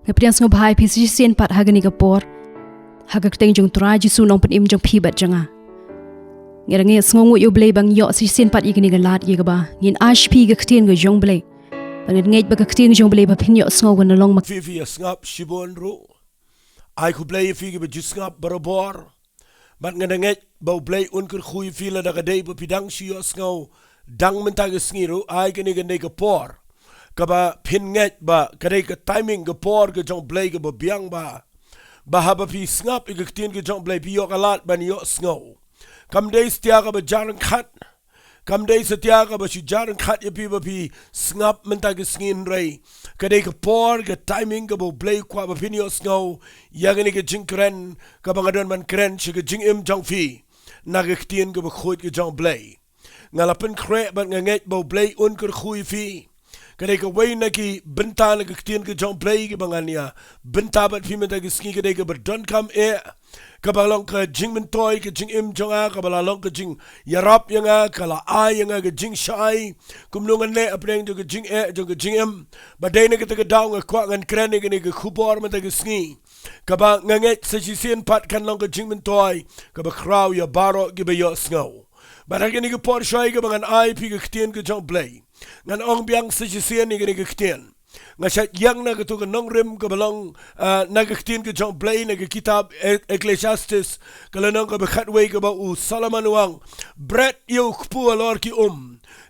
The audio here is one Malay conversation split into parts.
Ngapriang sngo bahai pi si sen pat hagani kapor. Hagak teng jong trai jisu nong pen im jong pi bat janga. Ngerang sngo ngu yo blay bang yo si sen pat igani galat ye ba. Ngin ash pi ga ktien ga jong blay. Bang ngej ba ga ktien jong blay ba pin yo sngo ga nalong mak. Fi ngap shibon ro. Ai ku blay fi ga jus ngap barobor. Bat ngej ba blay un kur khui fi la da ga dei ba pidang shi yo sngo dang menta ga sngiru ai ga ni ga ne ga por. Kaba pin ngej ba kadai ka timing ga por ga jong blay ga ba biang ba haba pi ngap ga ktien ga jong blay pi yo galat ban yo sngo kam dei stia ga ba jarang khat kam dei stia ga ba shi jarang khat ya pi ngap menta ga ngin rei kadai ka por ga timing ga ba blay kwa ba pin yo sngo ya ga ni ga jing kren ka ba ngadon man kren shi ga jing im jong fi na ga ktien ga ba khoi ga jong blay ngalapen kre ban ngej ba blay un kur khui fi kadai ka way na ki benta na ka ktien ka jong play ki bangania benta bat fi menta ka ski kadai ka berdon kam ka balong ka jing mentoy ka jing im jonga ka balalong ka jing yarap yanga ka la ay yanga ka jing shai kumlungan ne apreng jo ka jing jo ka jing im badai na ka ta ka daw nga kwa ngan kren ka ni ka khubor menta ka ski ka ba nganget sa sisien pat kan long ka jing mentoy ka ba kraw ya baro ki ba yo sngo barang ni ka por shai ka bangan ay pi ka ktien ka jong play ngan ong biang sa sisien ni gani ktien nga shat yang na ka tu ka Nongkren ka balong na ka ktien ka jong play na ka kitab Ecclesiastes ka lanong ka bakhatway ka ba u Solomon wang bret yo kpu alor ki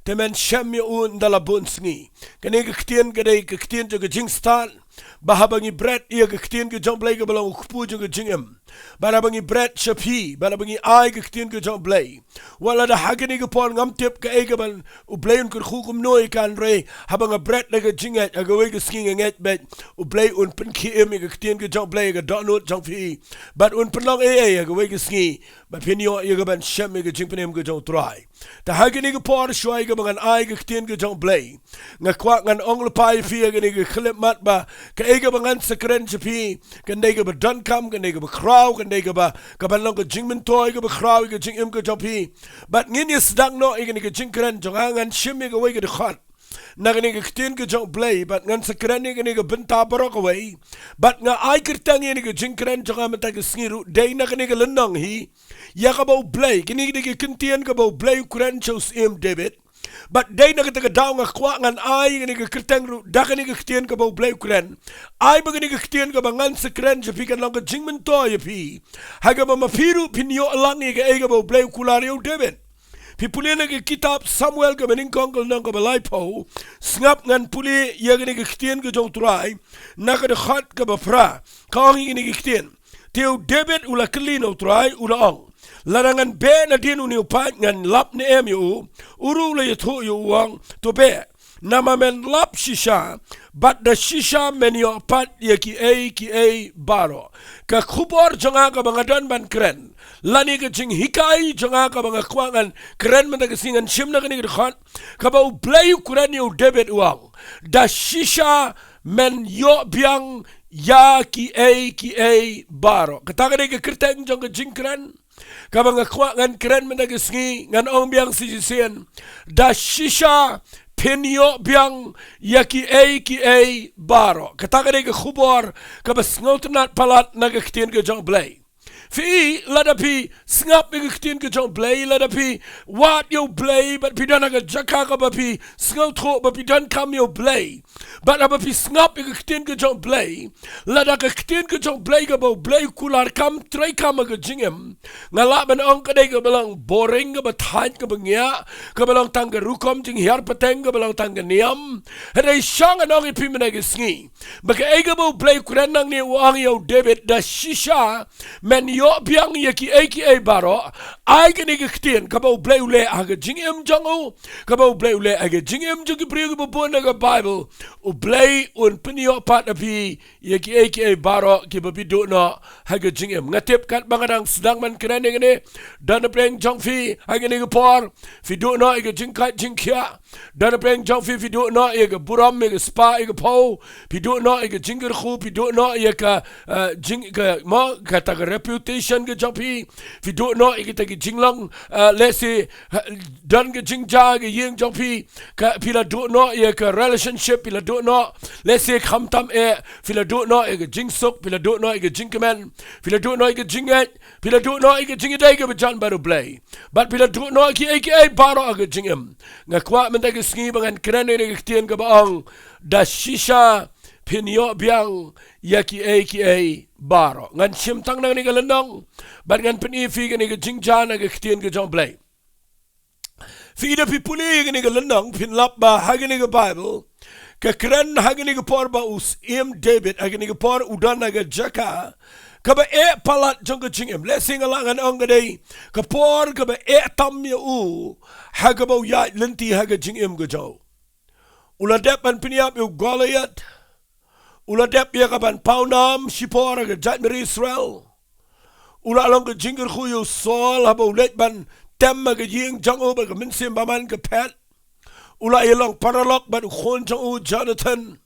temen shem yo ndala bunsngi kani ka ktien ka day ka ktien jo ka jing stan bahabangi bret iya ka ktien ka jong play ka balong kpu jo ka jing im barabangi bret shapi barabangi ay ka ktien ka jong play wala da hagani ka pon ngam tip ka ay ka ban u play un kur khukum noy kan re habanga bret na ka jinget aga way ka sking nget bet u play un pen ki im ka ktien ka jong play ka donut jong fi but un pen long ay aga way ka ski ba pinyo iya ka ban shem ka jing penem ka jong try ta hagani ka por shwai ka bangan ay ka ktien ka jong play nga kwa ngan ong lepai fi aga ni ka khlip mat ba ka ay ka bangan sakren chapi kan dai ka ba don kam kan dai ka ba kraw kan dai ka ba long ka jing men toy ka ba kraw ka jing im ka jong pi but ngin is dang no igani ka jing kren jong angan shim ka way ka de khat nagani ka ktien ka jong play but ngan sakren ni ka benta baro ka way but nga ay kirtang ni ka jing kren jong amata ka sngiru dai nagani ka lenong hi ya ka ba play kini ka kintien ka ba play kren chose im David but day na kita daw nga kwa ngan ay ni ka kirtang ru dakani ka ktien ka ba play kren ay ba ni ka ktien ka ba ngan sa kren je pikan lang ka jingmen to ya pi haga ba mapiru pinyo lang ni ka ay ka ba play kulario David pi puli na ka kitab Samuel ka maning kongkol nang ka balay po snap ngan puli ya ni ka ktien ka jong try na ka de khat ka ba fra ka ang ni ka ktien teo David ula klino try ula ong larangan be na din uni upat ngan lap ni emu uru le yatho yu wang to be nama men lap shisha but the shisha men yo pat ye Kiei Baroh ka khubor jonga ka bangadon ban kren lani ka jing hikai jonga ka banga kwangan kren man ka singan shim na kani khat ka ba play kuran yo David wang da shisha men yo biang ya Kiei Baroh kata ka kirteng jonga jing kren kabang akwa ngan kren menagisngi ngan ong biang sisien da Shisha Phin Ioh biang ya Kiei Baroh katagare ke khubor kabas ngotnat palat nagaktien ke jong blay fi ladapi snap nagaktien ke jong blay ladapi what yo blay but pi dana ga jaka ka bapi snotro but pi dan kam yo blay but abapi snap nagaktien ke jong blay lada ka ktien ke jong blay ka bo blay kular kam tray kam ga jingem ngala ban ong ka dai ka balang boring ka bathan ka bangya ka balang tang ka rukom jing hiar pateng ka balang tang ka niam hare shang anong ipi menagisngi baka ega bo blay kuran nang ni wang yo David da Shisha men yo biang ya Kiei Baroh ay gani ka ktien ka bo blay ule aga jingem jango ka bo blay ule aga jingem jung priyo ka bo na ka Bible u blay un pinyo pat api ya Kiei Baroh ki babi do no haga jingem ngatip kat bangadang sedang man kren ngene dan preng jong fi haga ni ka por fi do no aga jingkat jingkya dan peng jong fi do no ye ga buram me ga spa ye ga po fi do no ye ga jinger khu fi do no ye ka jing ga ma ka ta ga reputation ga jong fi do no ye ta ga jinglang let's say dan ga jingja ga yeng jong ka fi la do no ye ka relationship fi la do no let's say kham tam fi la do no ye ga jing sok fi la do no ye ga jingman fi la do no ye ga jinget fi la do no ye ga jingdai ga jan baru play but fi la do no Kiei Kiei Baroh ga jingem nga kwa men ta ga sngi bangan kren ne ga tien ga baang da Shisha Phin Ioh biang ya Kiei Kiei Baroh ngan sim tang nang ni ga landong but ngan pen fi ga ni ga jingja na ga tien ga jong play fi da pi puli ga ni ga landong pin lap ba ha ga ni ga Bible ka kren ha ga ni ga por ba us David ha ga ni ga por udan na ga jaka kaba palat jong ka jingem le sing alangan ong ga dei ka por kaba tam ya haga ba ya lenti haga jingem ga jaw ula dep ban piniap yu Goliath ula dep ya ka ban paunam shipor ga jatmeri Israel ula long ga jinger khu yu Saul haba ulet ban tem ga ying jong ba ga minsim ba man ka pet ula ilong paralok ban khon jong Jonathan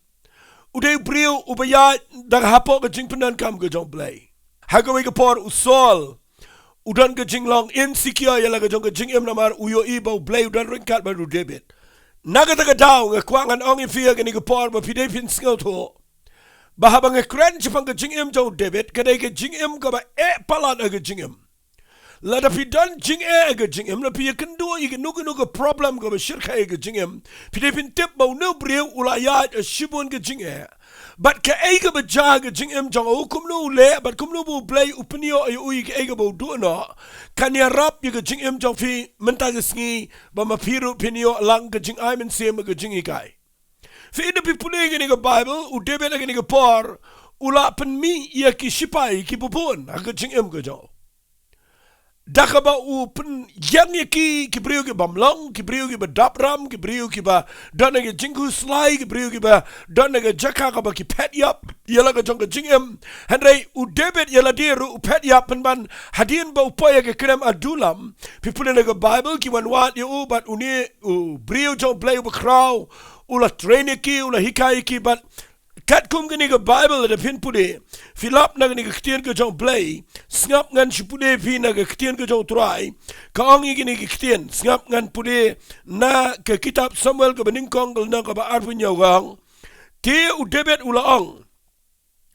udai brio ubaya da hapo ga jingpenan kam ga jong play haga we ga por Saul udan ga jinglong insecure ya laga jong ga jingem namar uyo ibo play udan ringkat ba David naga daga daw nga kwangan ong ifia ga ni ga por ba pide pin skill to ba habang ga kren chipang ga jingem jong David kada ga jingem ga ba palat ga jingem lada pi dan jing ga jingem la pi kendo i nuga problem ga ba shirka ga jingem pide pin tip ba no brew ulayat a shibun ga jing but ka ega ba jaga jingem jong o kumno le but kumno bo play upnio ay uy ka ega bo do no kanya rap ga jingem jong fi menta ga sngi ba mapiru pinio lang ga jing ay men sem ga jingi kai fi ida pi puli ga ni ga Bible u David ga ni ga por ula pen mi ya ki shipai ki popon ga jingem ga jong dakaba u pen yang ki brio ki bamlong ki brio ki badapram ki brio ki ba dana ki jingku slai ki brio ki ba dana ki jaka ka ba ki pet yap yala ka jong ka jingem henry u David yala diru u pet yap pen ban hadin ba upaya ki krem adulam people in the Bible ki wan wat yu but uni u brio jong play u kraw ula train ki ula hikai ki but kat kum gani ga Bible da pin pude filap na gani ga ktien ga jong play snap ngan shipude pin na ga ktien ga jong try ka ong gani ga ktien snap ngan pude na ka kitab Samuel ga baning kong na ga ba arpun yaw ti u David ula ong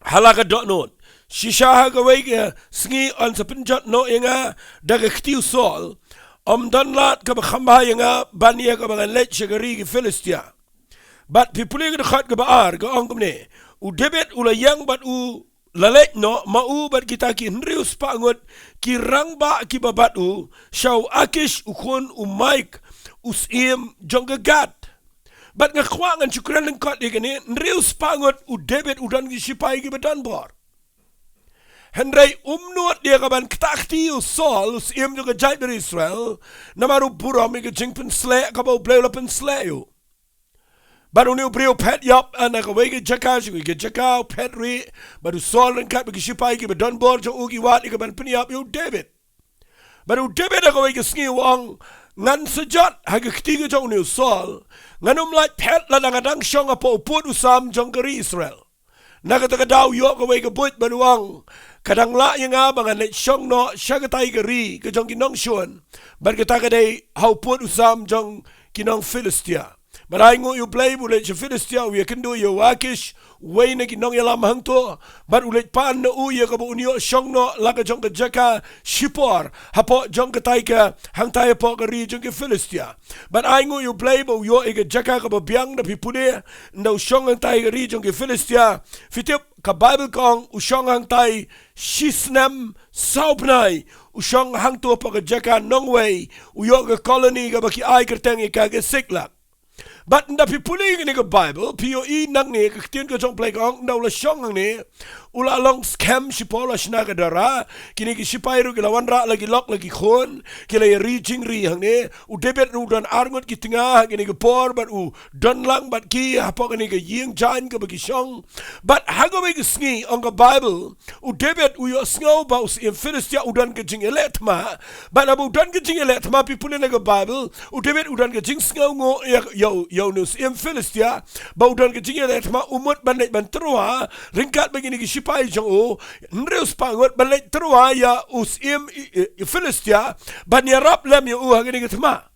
halaga dot not shisha ga wai ga sngi on sa pinjat no inga da ga ktiu Saul dan lat ka ba khamba inga bania ga ba let shagari ga Philistia but people ga khat ga baar ga ong ne u David ula yang bat u lalek no ma u bat kita ki nrius pangot ki rangba ki babat u shaw akish u khon u mike usim jonga gat but nga khwangan chukran ng kot digani nrius pangot u David udan gi sipai gi badan bor Henry umnot dia kaban ktakti u Saul usim jonga jatmeri Israel namaru buram ga jingpen sle ka ba play lapen sle u baru ni brio pet yap ana ka wege jaka shi ge jaka pet ri baru Saul ren kat be shipai ki be don bor jo ugi wat ka ban pini yap yu David baru David ka wege sngi wang ngan sejat ha ge ktiga jo ni Saul nganum like pet la ngadang shong apo put usam jongari Israel naga ta daw yo ka wege but baru wang kadang la yanga bangan le shong no shagatai gari ke jong kinong shon bar ka ta ka dei how put usam jong kinong Philistia but I ngo you play bulet je Philistia we can do you wakish way na kinong yalam hang to but ulet pan na u ye ka bu unyo shong no la ka jong ka jaka shipor hapo jong ka tai ka hang tai po ka ri jong ka Philistia but I ngo you play bu yo e ka jaka ka bu biang na pipude no shong hang tai ka ri jong ka Philistia fitip ka Bible kong u shong hang tai shisnem saupnai u shong hang to po ka jaka nong way u yo ka colony ka ba ki ai ka teng ka siklak But nda pi puli ni ke Bible POE nang ni ke tien ke jong play kong nda ula shong nang ni ula long scam shipola shna ke dara kini ki shipairu ke lawan ra lagi lok lagi khon ke la reaching ri hang ni u debet u dan arngot ki tinga kini ke por but u don lang but ki hapo kini ke ying jan ke bagi shong but hago be ke sngi on ke Bible u debet u yo sngo ba us in Philistia u dan ke jing elet ma but abu dan ke jing elet ma pi puli ni ke Bible u debet u dan ke jing sngo ngo yo nus in Philistia ba u dan ke jing elet ma umut ban ban trua ringkat begini ke shipai jong u nreus pangot ban trua ya us im Philistia ban ya rap lem yo u hagini ke tma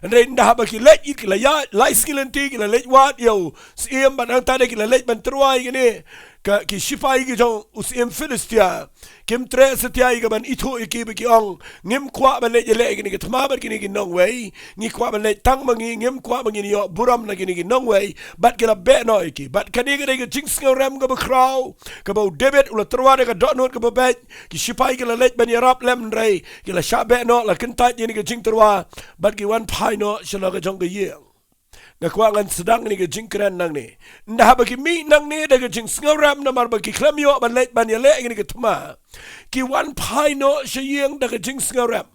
Ren dah bagi let ik la ya lai skilenti ki la let wat yo sim ban ang tade ki la let ban truai gini ka ki shipai ki jong us im Philistia kim tre setia ki ban itu ki be ki ong ngim kwa ban let le gini ki thma ban gini ki nong wei ni kwa ban let tang mangi ngim kwa ban gini yo buram na gini ki nong wei bat ki la be no ki bat kani ki jing sngau ram ka ba kraw ka ba debet ula trua de ka dot not ka ba bet ki shipai ki la let ban yarap lem rei ki la sha be no la kentat ni ki jing trua bat ki wan no shalo ka jong ka yeng ngakwa ngan sedang ni ka jing kren nang ni nda ba ki mi nang ni da ka jing sngaram na mar ba ki klamyo ban let ban yale ni ka tma ki wan pai no shiyeng da ka jing sngaram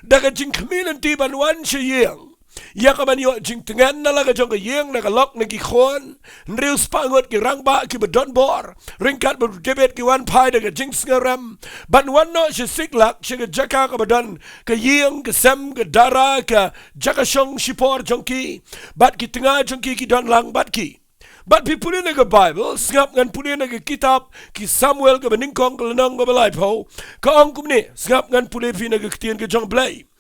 da ka jing community ban wan shiyeng ya ka ban yo jing tengan na la ka jong ka yeng na ka lok na ki khon nriu spangot ki rang ba ki badon bor ringkat ba debet ki wan pai da ka jing sngaram ban wan no shi siklak shi ka jaka ka badon ka yeng ka sem ka dara ka jaka shong shipor jongki bat ki tengah jongki ki don lang bat ki but pi puli na ka Bible ngap ngan puli na ka kitab ki Samuel ka baningkong ka lanang ka balay po ka ong kumni ngap ngan puli pi na ka kitien ka jong blay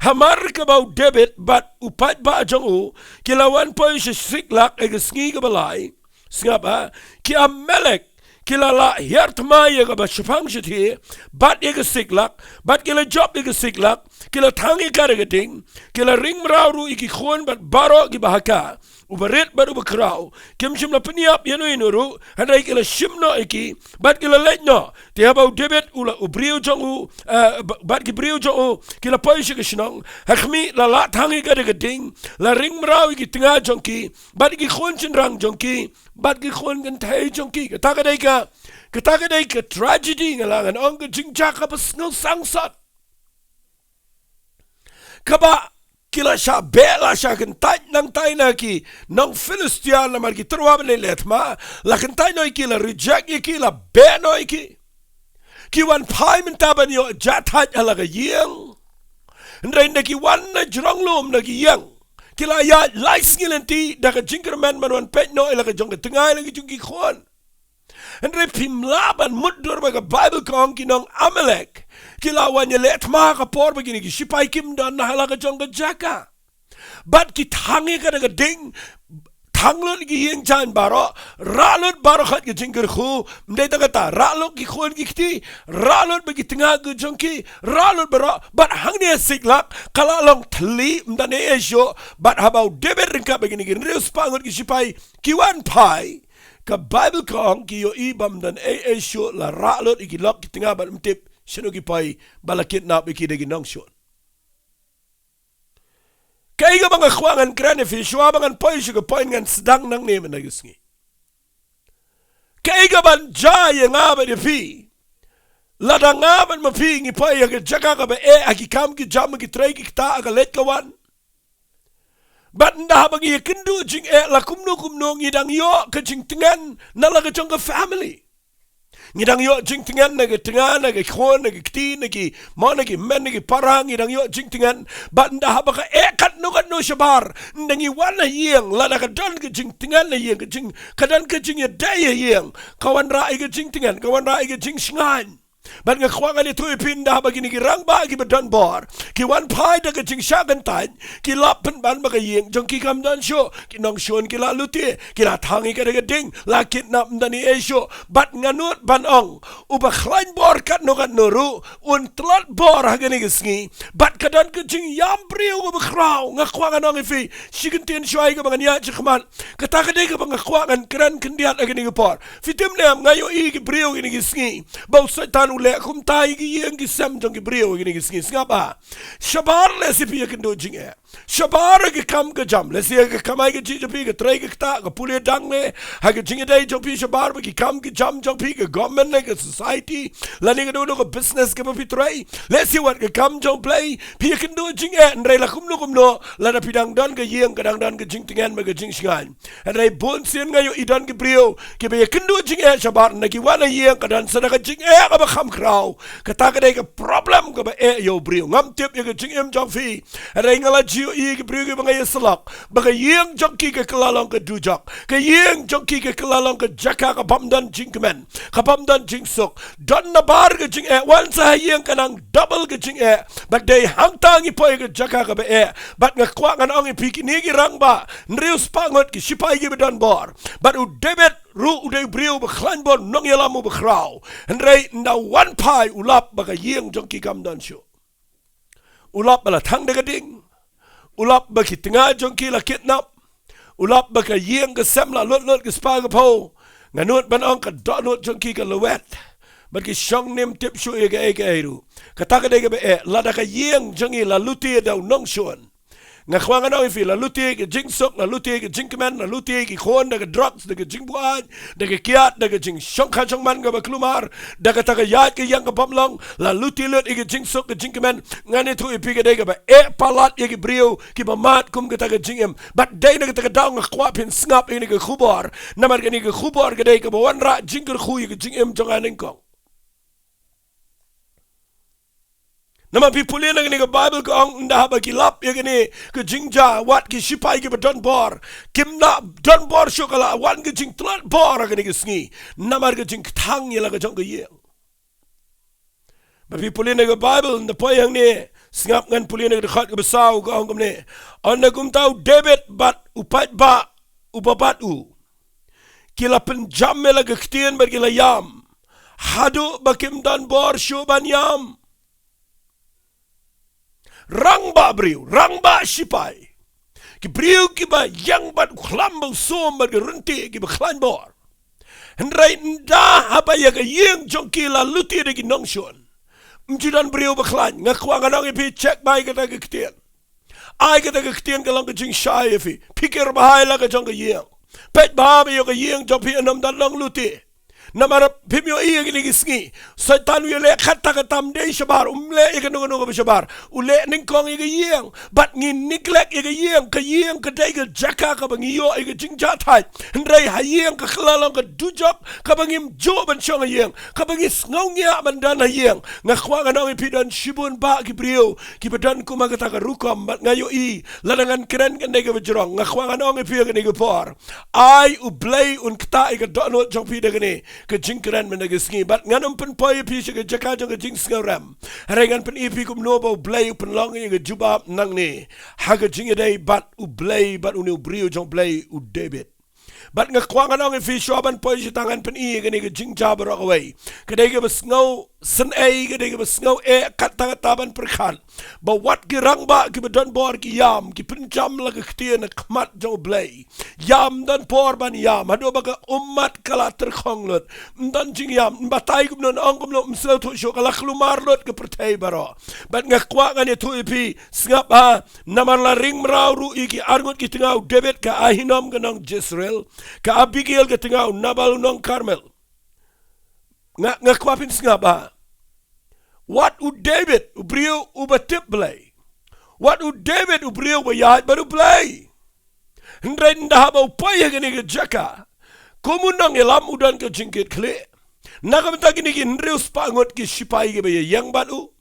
hamar ka bau debit but upat ba jong u kilawan po shi siklak ay ka sngi ka balay ngap ha ki amelek kila la hiert maya ka ba shupang shiti bat ye ka siklak bat kila job ye ka siklak kila tangi ka regating kila ring mrauru iki khon bat baro ki bahaka ubaret baru bakraw kim shim la peniap yanu inuru handai kila shimno iki bat kila letno te habau debet ula ubriu jongu bat ki briu jongu kila poishi ka shnong hakmi la la tangi ka regating la ring mraw iki tinga jongki bat ki khon chin rang jongki bat ki khon kan thai jongki ka ta kadai ka tragedy ngalangan ong ka jingja ka pas ngel sangsat kaba kila sha bela sha kan tai nang tai na ki nong Philistia na mar ki trwa le letma la kan tai no ki la reject ki la be no ki wan pai min taban yo jatat ala ga yeng ndai na ki wan na jrong lom na ki yeng kila ya lai skilenti da ka jingerman man wan pet no ila ka jong ka tengai la ki jung ki khon Andre pimlaban mudur baga Bible kong kinong Amalek kilawan niya let mga kapor begini ki shipay kim dan nahalaga jong ka jaka bat ki tangi ka naga ding tanglot ki hiyang chan baro ralot baro khat ki jingker khu mday tagata ralot ki khon ki kiti ralot bagi tinga ka jong ki ralot baro bat hang niya siklak kalalong tali mdane esyo bat habaw debet ringka begini ki nreus pangot ki shipay kiwan pai ka Bible kong ki yo ibam dan esyo la ralot iki lok ki tinga bat mtip sino ki pai balakit na iki dagi nong shon kay ga mga khwangan krane fi shwa bangan pai syo ka pai ngan sedang nang nemen na gisngi kay ga ban jay nga ba di fi lada nga ban ma fi ngi pai ga jaka ka ba aki kam ki jam ki tray ki ta aga let kawan bat nda bagi kendu jing la kumno ngidang yo ke jing tengan na la ke jong ka family ngidang yo jing tengan na ke tengan na ke khon na ke kti na ke ma na ke men na ke parang ngidang yo jing tengan bat nda baka kat no shabar ndangi wana yeng la ka don ke jing tengan na yeng ke jing kadan ke jing ya day yeng kawan ra ke jing tengan kawan ra ke jing shngan bat nga khwangan itu ipinda bagi ni rang ba ki badon bor ki wan pai da ka jing shagan tan ki lapen ban ba ka yeng jong ki kam dan sho ki nong shon ki la luti ki la thangi ka ga ding la kit nap ndani e sho bat nganut ban ong uba khlain bor kat no kan noru un tlat bor ha ga ni gisngi bat ka dan ka jing yam priu ba khraw nga khwangan ong ifi shigen ten shwai ga ban ya chkhman ka ta ka de ga nga khwangan kran kendiat ga ni por fitim ne ngayo i ki priu ni gisngi ba satan ule kum tai ki yeng ki sem jong ki brio ki ni skis ngapa shabar le si pi kendo jinge shabar ki kam ka jam le si ka kamai ki ji pi ka trai ka ta ka pule dang le ha ki jinge dai jong pi shabar ki kam ki jam jong pi ka government le ka society la ni ka do ka business ka pi trai le si wat ka kam jong play pi kendo jinge ndrai la kum no la da pidang don ka yeng ka dang don ka jing tingan ma ka jing shingan ndrai bon sien ngayo idan ki brio ki be kendo jinge shabar na ki wana yeng ka dan sana ka jing ka ba kham krau ka ta ka dai ka problem ka ba yo brio ngam tip ye ka jing em jong fi ndrai ngala jiu i ki brio ki ba ngai salak ba ka yeng jong ki ka kalalong ka dujak ka yeng jong ki ka kalalong ka jaka ka bam dan jing kemen ka bam dan jing sok don na bar ka jing wan sa yeng ka nang double ka jing but dai hang tang i poi ka jaka ka ba but nga kwa ngan ong i piki ni ki rang ba nriu spangot ki sipai ki ba don bor but u debit ru u dai brio ba khlan bon nong yalamu ba krau ndrei na one pai ulap ba ka yeng jong ki kam dan shu ulap ba la thang de ka ding ulap ba ki tinga jong ki la kidnap ulap ba ka yeng ka sem la lot ka spa ka po nganut ban ong ka donut jong ki ka lawet but ki shong nim tip shu e ka ru ka ta ka de ka ba la da ka yeng jong i la luti da nong shuan nga khwanga no ifi la luti ke jing sok la luti ke jing kemen la luti ke khon da ke drugs da ke jing buan da ke kiat da ke jing shong khan shong man ga ba klumar da ka ta ka yat ke yang ka bamlong la luti lut ke jing sok ke jing kemen ngani thu ipi ke de ga ba palat ye ke brio ki ba mat kum ke ta ke jing em but dai na ke ta ka daw nga khwa pin snap ni ke khubar namar ke ni ke khubar ke de ke ba wan ra jing ke khu ye ke jing em jong aning kong nama pipulin ang ni ka Bible ko ang ndahaba kilap yung ni ka jingja wat ki sipay ki ba don bor kim na don bor syo kala wan ka jing tlat bor ang ni ka sngi namar ka jing tang yala ka jong ka yeng ma pipulin ang ka Bible na po yung ni singap ngan pulin ang dekat ka basaw ka ang kumni on na kumtaw debit bat upat ba upapat u kila penjam mela ka ktien bar kila yam hadu ba kim don bor syo ban yam rang ba brio rang ba sipai ki brio ki ba yang bat khlambo som ba runti ki ba khlan bor ndrai nda haba ya ka yeng jong ki la luti de ki nongshon mjudan brio ba khlan nga kwa nga nong pi check bai ka ta ka ktien ai ka ta ka ktien ka long ka jing shai fi pikir ba hai la ka jong ka yeng pet ba ba yo ka yeng jong pi anam dan long luti namara pimyo iya gini gisngi satan wi le khatta ka tam de shabar le ka no no shabar ule ning kong iga yeng but ngi neglect iga yeng ka dai ka jaka ka bangi yo iga jingja thai ndrai ha yeng ka khlalong ka dujok ka bangim jo ban chong yeng ka bangi snongya ban dan ha yeng nga khwa nga no pidan shibun ba ki brio ki badan kuma ka ta ka rukom bat ngayo i ladangan kren ka dai ka bajrong nga khwa nga no pi ka ni ka por ai u blay un kta iga dono jong pi de gani ka jingkran men ga sngi bat nganum pen poy pi se ga jaka jong ga jing sngaram harengan pen ipi kum nobo blay pen long ga jubab nang ni ha ga jing dai bat u blay bat u brio jong blay u debit bat nga kwang anong fi shoban poy se tangan pen i ga ni ga jing jabar away ka dai ga sngo san ai ga dai ga sngo kat ta taban perkhan ba wat ki rang ba ki badon bor ki yam ki pen jam la ga ktien kmat jong blay yam dan por ban yam hado ba ka ummat kala terkhong lot dan jing yam batay gum non ong gum lo msel to sho kala khlumar lot ke pertai baro bat nga kwa nga ni tu ipi ngap ha namar la ring mraw ru iki argot ki tingaw debit ka ahinom ganong Jezreel ka Abigail ka tingaw nabal nong Carmel nga kwa pin ngap ha what u David u brio u batip blay what u David u brio ba yahat baru blay ndrai nda ba upaya gani ga jaka komunang elam udan ka jingkit kle nakamta gini ki ndriu spangot ki sipai ge ba yang batu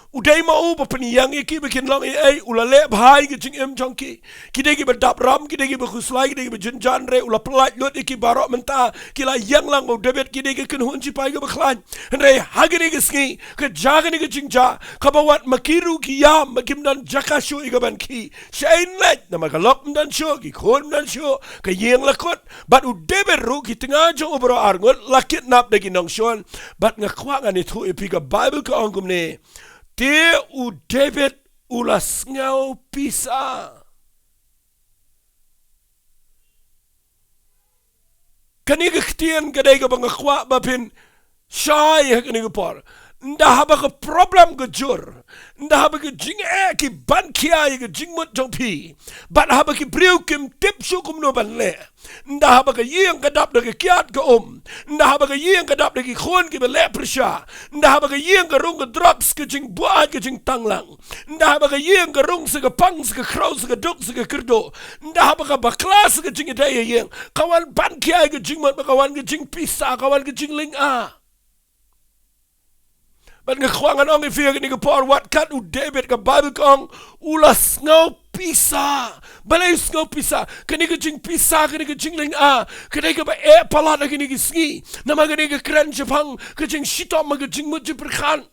udai mau pa peniyang iki bikin long ai ulale bhai ki jing em jongki kide ki badap ram kide ki bakhuslai kide ki junjan re ula pelat lot iki barok menta kila yang lang o debet kide ki kun hun sipai ge bakhlan re hagini ki sngi ke jagani ki jingja kabawat makiru ki yam makim dan jakashu igaban ki shain let na makalok dan sho ki khon dan sho ke yeng lakot bat u debet ru ki tinga jo obro arngot lakit nap de ki nongshon bat ngakwa ngani thu epi ka bible ka ongum ne te u David ulas ngau pisa. Kani ka ktien kadai ka bang akwa bapin Syai hagani ke por. Nda haba ke problem ke jur. Nda haba ke jing ki ban kiai ke jing mut jong pi. Bat haba ke briu kim tip syukum no ban le. Nda haba ke yeng kadap de ke kiat ke Nda haba ke yeng kadap de ke khon ke bele persya. Nda haba ke yeng ke rung ke drugs ke jing buat ke jing tanglang. Nda haba ke yeng ke rung se ke pang se ke krau se ke duk se ke kerdo. Nda haba ke baklas ke jing daya yeng. Kawan ban kiai ke jing mut kawan ke jing pisa kawan ke jing ling But ngekwangan ong ifia ni kapor wat kat u David ka Bible kong ulas ngau pisa. Balay ngau pisa. Kani ka jing pisa kani ka jing ling Kani ka ba palat kani ka sngi. Nama kani ka kren japang ka jing shitop ma ka jing mut jiperkan.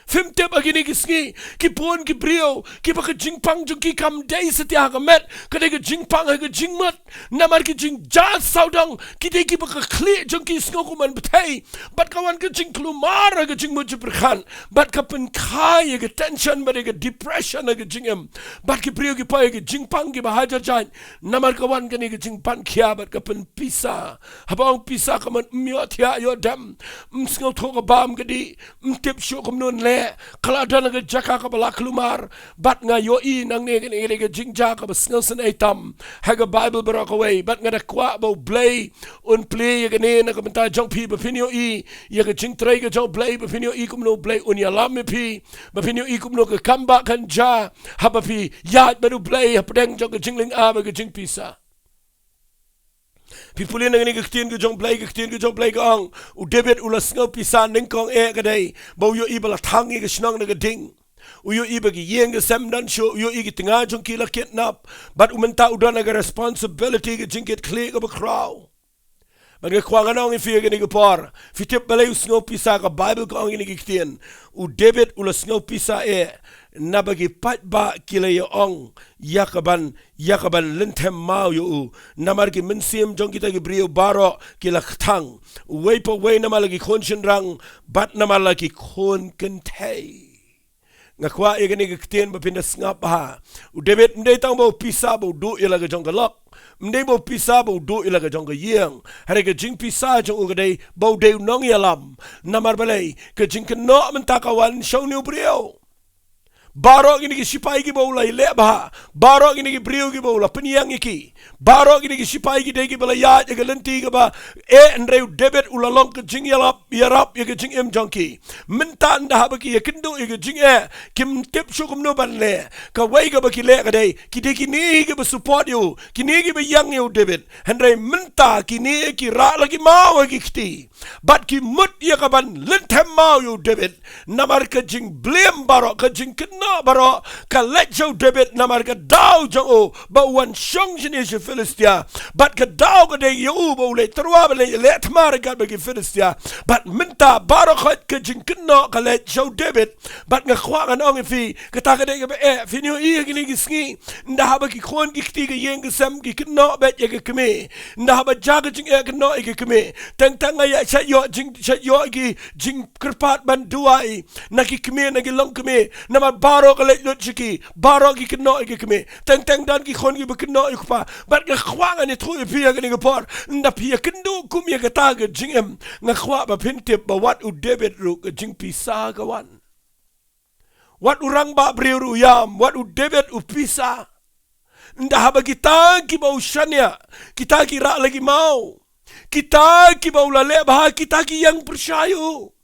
Fim tip agini ki sngi ki pon ki brio ki pa ka jing pang jung ki kam day setia ka met ka jing pang ka jing mat namar ki jing jas saudang ki de ki pa ka kli jung ki sngo ko man betay bat kawan ka jing klumar ka jing mut perkhan bat ka pen khai ka tension ba ka depression ka jing em bat ki brio ki pa ka jing pang ki ba hajar jan namar kawan ka ni ka jing pan khia bat ka pen pisa habang pisa ka man myo thia yo dam sngo tho ka bam ka di tip sho kom non le kalau ada nak jaka ka bala kelumar bat nga yo nang ne ke jingja ka basngal sen itam haga Bible barak away bat nga kwa bo play un play ke ne na ka benta jong pi bapinyo ya ke jing tray ke jong play bapinyo kum no play un ya lam pi bapinyo kum no ke kamba kan ja haba pi ya baru play pedeng jong ke jingling ba ke jing pisa Pipulin ang nagkaktiin ko jong play ko ang David ulas ngaw pisan ng kong kaday bau yo iba latangi ka sinang nagading uyo iba ki yeng ka semdan syo uyo iki tinga jong kila kidnap but umenta udan naga responsibility ka jingkit kli ka bakraw Magkakwangan ang ifia ka par fitip balay usngaw pisa ka Bible ko ang nagkaktiin David ulas ngaw pisa nabagi patba kila yo ong yakaban lentem mau yo namar ki mensim jong kita ki brio baro kila ktang way pa way namal lagi konsyen rang bat namal lagi kon kentay ngakwa igani kitien ba pindas ngap ha David mday tang bo pisa bo do ilaga jong galok mday bo pisa bo do ilaga jong yeng hare ka jing pisa jong ugaday bo de nong yalam namar balay ka jing keno mentakawan shaw ni brio Barok ini ki sipai ki baula le bah. Barok ini ki brio ki baula peniang iki. Barok ini ki sipai ki degi bala ya ke lenti ke ba andre David ulalong ke jing yarap ya ke jing em jonki. Menta anda ha ki ya kendo ke jing kim tip syukum no ban le. Ka wai ke ba ki le ka dei ki de ki ni ke ba support you. Ki ni ke ba yang you David. Andre menta ki ni ki ra lagi mau ki kti. Bat ki mut ya ka ban lentem mau you David. Namar ke jing blame barok ke jing no baro ka let jo David namar ka daw jo ba wan shong jini je Philistia but ka daw ka de yo bo le trwa ba le tamar ka ba ki Philistia but minta baro khat ka jin kno ka let jo David but nga khwa kan ong fi ka ta ka de ba fi ni ki ni ski nda ba ki khon ki ti ka yeng ka sam ki kno ba ye ka kme nda ba ja ka jing ka no ki kme tang tang ya cha yo ki jing kerpat ban duai na ki kme na ki long kme na Baro ka let lot chiki baro ki kno ki kme teng dan ki khon ki bekno ikpa bat nga khwanga ni tru pia ka ni por nda pia kendo kum ya ka ta ga jingem nga khwa ba pintip ba wat David ru ka jing pisa ka wan wat urang ba brio ru yam wat David pisa nda haba kita ki ba ushania kita ki ra lagi mau kita ki ba ulale ba kita ki yang persyayo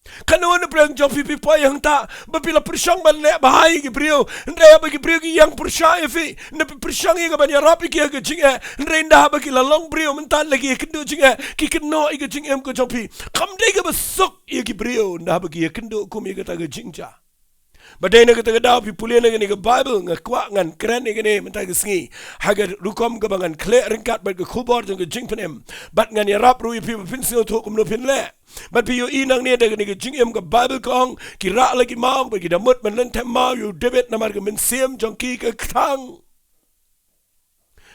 Kano na prang jong pipi po yang ta bapila persyang ban le bahai ki brio ndaya bagi brio ki yang persyang fi na persyang ki ban ya rapi ki ka jing nda bagi la long brio mentan lagi kendo jing ki keno ki jing em ko jong pi kam de ka basuk ki brio nda bagi kendo kum ki ta ka jing ja Badai na kita daw pipulian na gani ka Bible nga kwa ngan kren ni gani mentay kasngi hagar rukom ka bangan kle ringkat bat ka kubor jong ka jing panem bat ngan ya rap rui pipa pinsil to kum no pin le bat piyo inang ni da gani ka jing em ka Bible kong ki ra lagi mau ba ki damut man len tem mau yu David namar ka min sim jong ki ka ktang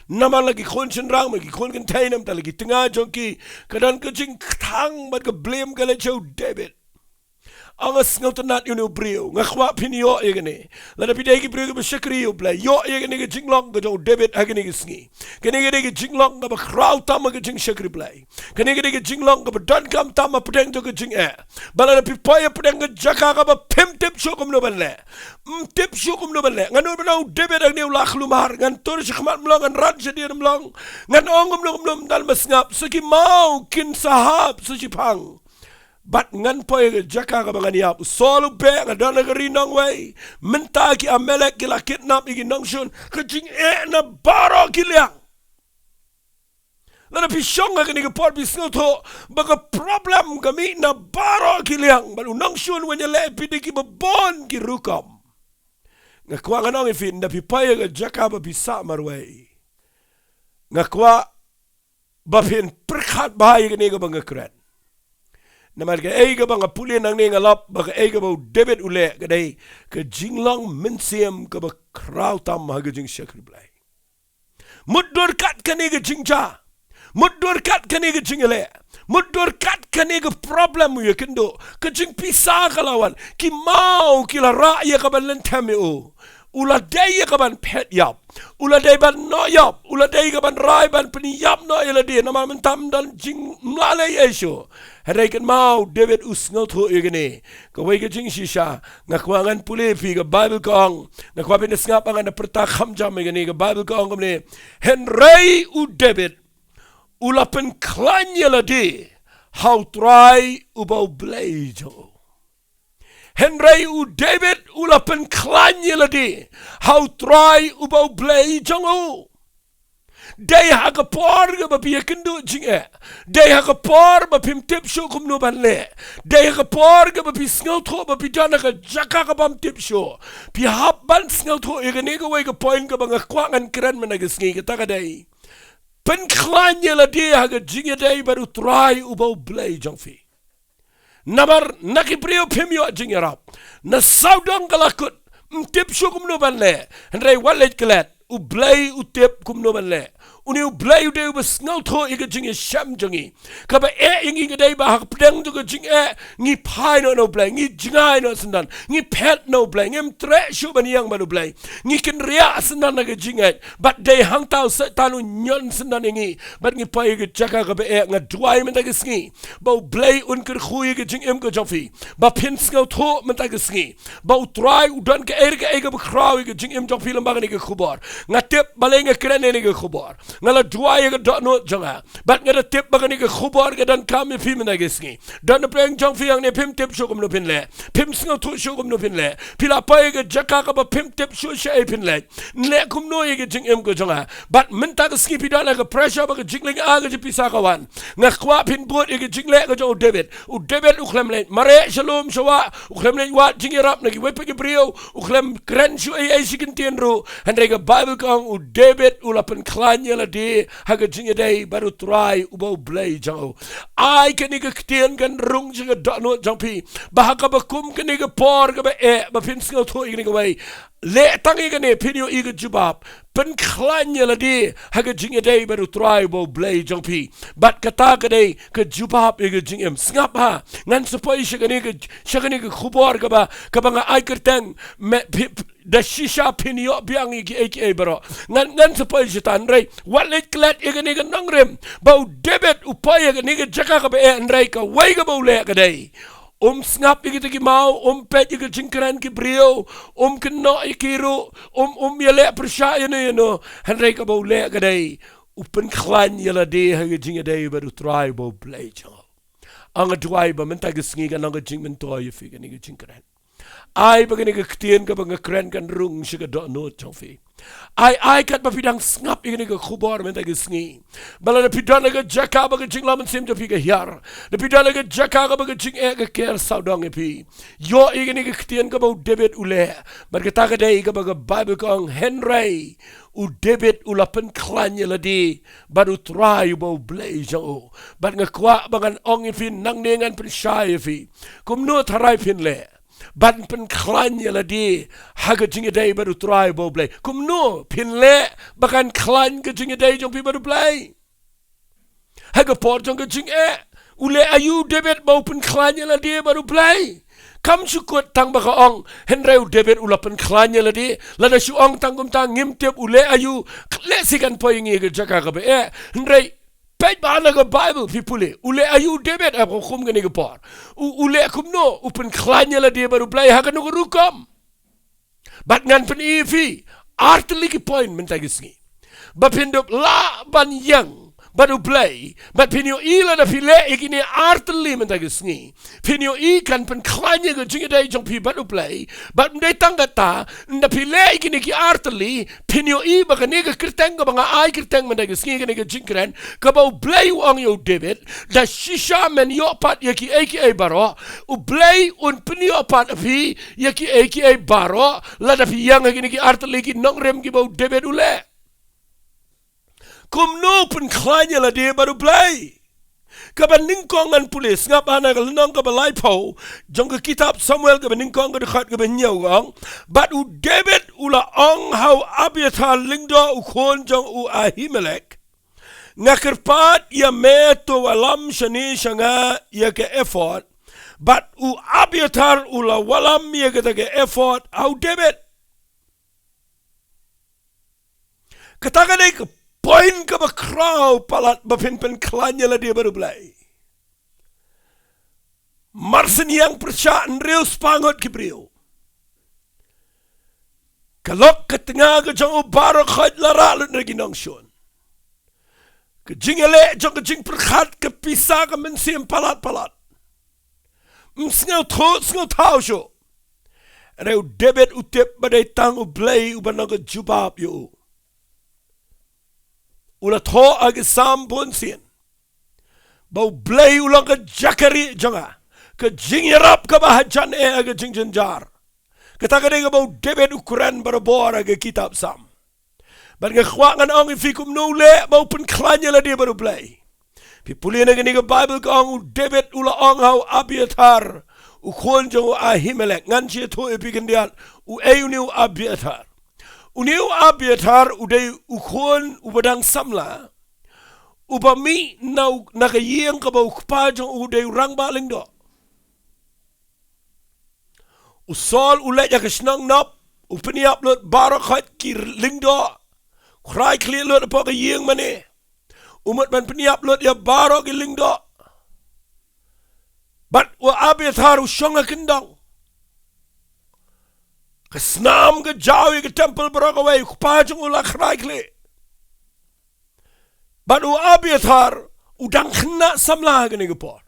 namar lagi khonsyen rang ma ki khon kan tainam ta lagi tengah jong ki kadan ka jing ktang bat ka blame ka le jo David Angas ngau tanat yun brio. Ngakwa pin yo igani. Lada pidai ki brio ka shakri yo play. Yo igani ka jinglong ka jo David agani ka sngi. Kani ka jinglong ka ba crowd tama ka jing shakri play. Kani ka jinglong ka ba don kam tama pedeng jo ka jing Bala na pipaya pedeng ka jaka ka ba pim tip shukum no banle. Tip shukum no banle. Ngano ba David agni ulak lumar. Ngan tur shikmat mlong ngan rad shadir mlong. Ngan ongum mlong dal masngap. Saki mau kin sahab sushipang. Bat ngan poy jaka ka bangan yap solo be ngadan negeri nang way menta ki amelek ki la kidnap igi nongshun kajing na baro kiliang lana pisong ka ni por bisno to baga problem kami na baro kiliang balu nongshun wanya le pidiki babon ki rukam ngakwa kanong ifin na pipay ka jaka ba bisa marway ngakwa bapin perkhat bahay ka ni ka bangakren Namal ka ay ka bang apulin ang ningalap baka ay ka ba David ule kaday ka jinglang minsiyam ka ba krautam haga jing shakriblay. Muddor kat ka ni ka jingja. Muddor kat ka ni ka jingale. Muddor kat ka ni ka problem mo yakindo. Ka jing pisa kalawan. Ki mau kila raya ka ba lentami o. Ula day ka ban pet yap. Ula day ban no yap. Ula day ka ban rai ban peniyap no ila di. Naman mentam dan jing mlalay esyo. Haday kan mau David usngal to igani. Kaway ka jing shisha. Ngakwangan puli pi ka Bible kong. Ngakwa pinasngap ang na pertakam jam igani ka Bible kong kamni. Henry u David. Ula pen klanya la di. How try ubaw blajo. Henry u David ula pen klanya la di. How try ubaw blajo. Day haka por ga bapiya kendo jinge. Day haka por bapim tip show kum no banle. Day haka por ga bapi snel to bapi dana ka jaka ka bam tip show. Pi hap ban snel to igane ga way ga point ga bang kwangan kren managisngi ka taka day. Pen klanya la day haka jinge day baru try ubaw blay jangfi. Nabar nakiprio pimyo jinge rap. Na saudang galakut tip show kum no banle. Henry wallet klet. U blay u tip kum no banle. Uni u blay u day u basngal to iga jingi sham jingi. Kaba ingi ga day ba hak pedang to ga jing ngi pai no blay. Ngi jingai no sendan. Ngi pet no blay. Ngi mtre shu ban yang banu blay. Ngi kin ria sendan na ga jingai. But day hang tau tanu nyon sendan ingi. But ngi pai ga jaka ga ba nga duai men ta ga sngi. Ba u blay un kir khui ga jing ga jofi. Ba pin sngal to men ta ga sngi. Ba u try u dan ka ga ba krawi ga jing jofi lam ba ga ga khubar. Nga tip balay nga kren ni ga khubar. Ngala duai ga do no janga bat nga tip bagani ga khubar ga dan kam fi men ga sngi dan preng jong fi ang ne pim tip shu kum no pin le pim sngo tu shu kum no pin le pila pa ga jaka ka ba pim tip shu sha pin le le kum no ga jing ga janga bat men ta ga sngi pi dan ga pressure ba ga jingling a ga pi sa ka wan nga kwa pin bot ga jingle ga jo David u klem le mare shalom shawa u klem le wa jingirap na gi wepe ga brio u klem kren shu ai sikin tien ru handre ga Bible kong u David u la pen klanya la di haga jinga day baru try ubaw blay jango ay kaniga ktien kan rung jinga dano jangpi bahaka bakum kaniga por ga ba ba pinsngal to igni ga way le tangi ga ne pinyo iga jubab pen klanya la di haga jinga day baru try ubaw blay jangpi bat kata ga day ka jubab iga jingem ngap ha ngan supoi shagani ga khubor ga ba nga ay kerteng da Shisha Phin Ioh biang Kiei Kiei Baroh ngan supoi jitan rei walit klat igani ga Nongkren bau David upaya ga ni ga jaka ka ba rei ka way ga bau le ga day snap igi tiki mau pet igi jingkran ki brio keno ikiru yale persya yano hanrei ka bau le ga day upen klan yala de ha ga jinga day baru try bau play jango ang duai ba menta ga sngi ga nang ga jing men toy fi ga ni ga jingkran ay bagani ga ktien ka bang kren kan rung shiga do no chofi ay kat ba pidang snap igani ga khubor men ta ga sngi bala na pidana ga jaka ba ga jingla men sim to pi ga hyar na pidana ga jaka ga ba ga jing ga ker saudang pi yo igani ga ktien ka ba David ule bar ga ta ga dai ga ba ga Bible kong Henry u David u lapen klanya la di baru try bo blaze o bar nga kwa bangan ong fin nang nengan pen shy fi kum no tharai fin le ban pen klanya la di haga jinga day baru try bo play kum no pin le bakan klan ga jinga day jong pi baru play haga por jong ga jing ule ayu David bo pen klanya la di baru play kam syukut tang baka ong henreu debet ulapan klanya ladi lada syu ong tang kum tang ngim tiap ule ayu klesikan poingi ke jaka ka be henrei pej bana ka Bible pipule ule ayu debet ap kum gani ke por ule kum no upan klanya ladi baru play hakan no rukam bat ngan pen ifi artli ki point mentagisngi bapindop la ban yang baru play bat pinyo ila na pile ikini artli mentagisngi pinyo ikan pen klanya ke jinga dai jong pi baru play bat ndai tangata nda pile ikini ki artli pinyo i bakani ke kirteng ka banga ai kirteng mentagisngi kini ke jingkren ka bau play wang yo David da Shisha Phin Ioh pat yaki Kiei Baroh u play un pinyo pat api yaki Kiei Baroh la da pi yang ikini ki artli ki Nongkren ki bau David ule kum no pun klanya la dia baru play. Kaban ningkongan polis ngap ana ka lenong ka balai pau jong ka kitab Samuel ka ningkong ka dekat ka nyau ang but u David ula ong how Abiathar lingdo u khon jong u Ahimelech ngakerpat ya me to walam shani shanga ya ke effort but u Abiathar ula walam ya ke effort au David katakan ka point ka ba kraw palat ba pen klanya la dia baru play. Marsen yang persaan real spangot kibriu. Kalok ke tengah ke jang Baroh khat lara lut lagi nongshon. Ke jingele jang ke jing perkhat ke pisah ke mensim palat. Msngau tau syo. Reu David utip badai tang u blay u banang ke jubab yo. Ula tho agi sam pun sien. Bau blay ulang ke jakari janga. Ke jingirap ke bahajan agi jingjenjar. Katakan ke bau David ukuran barabor agi kitab sam. Ban ke khwangan ang ifikum nule bau pun klanya la dia baru blay. Pipulin agi ni ke Bible ke ang David ula ang hau Abiathar. Ukhon jang u Ahimelech. Ngan siya to ipikin diat. U ayuni u Abiathar. Uniu Abiathar udai ukhon ubadang samla ubami nau nakayeng ka ba ukpa jong udai rang baling do usol ulet ya kesnang nop upani upload Baroh khat ki lingdo krai clear lot apa kayeng mane umat ban pani upload ya Baroh ki lingdo but wa Abiathar ushonga kendang Kesnam ke jauh ke temple berakawai kupajung ulah keraikli. Badu Abiathar udang kena samlah ke ni kepor.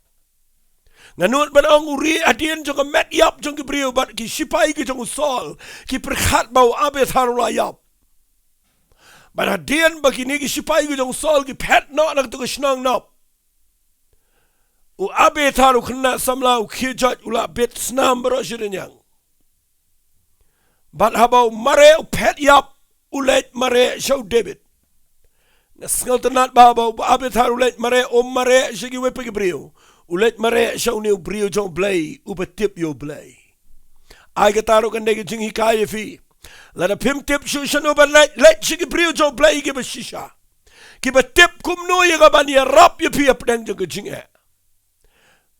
Nganut badang uri adien jong ke met yap jong ke beriu bad ki sipai ke jong usol ki perkhat bau Abiathar ulah yap. Bad adien begini ki sipai ke jong usol ki pet nak nak tu ke senang nap. U Abiathar u kena samlah u kijat ulah bet senam berosirenyang. But habau mare pet yap ulet mare show David. Nasngal tanat babau Abiathar ulet mare mare shigi wepe brio. Ulet mare show new brio jong blay ubetip yo blay. Ay kataro kan dege jing hikaya fi. Lada pim tip shu shano ba let shigi brio jong blay give a shisha. Give a tip kum no ye gabani rap ye pi apdang jong jing e.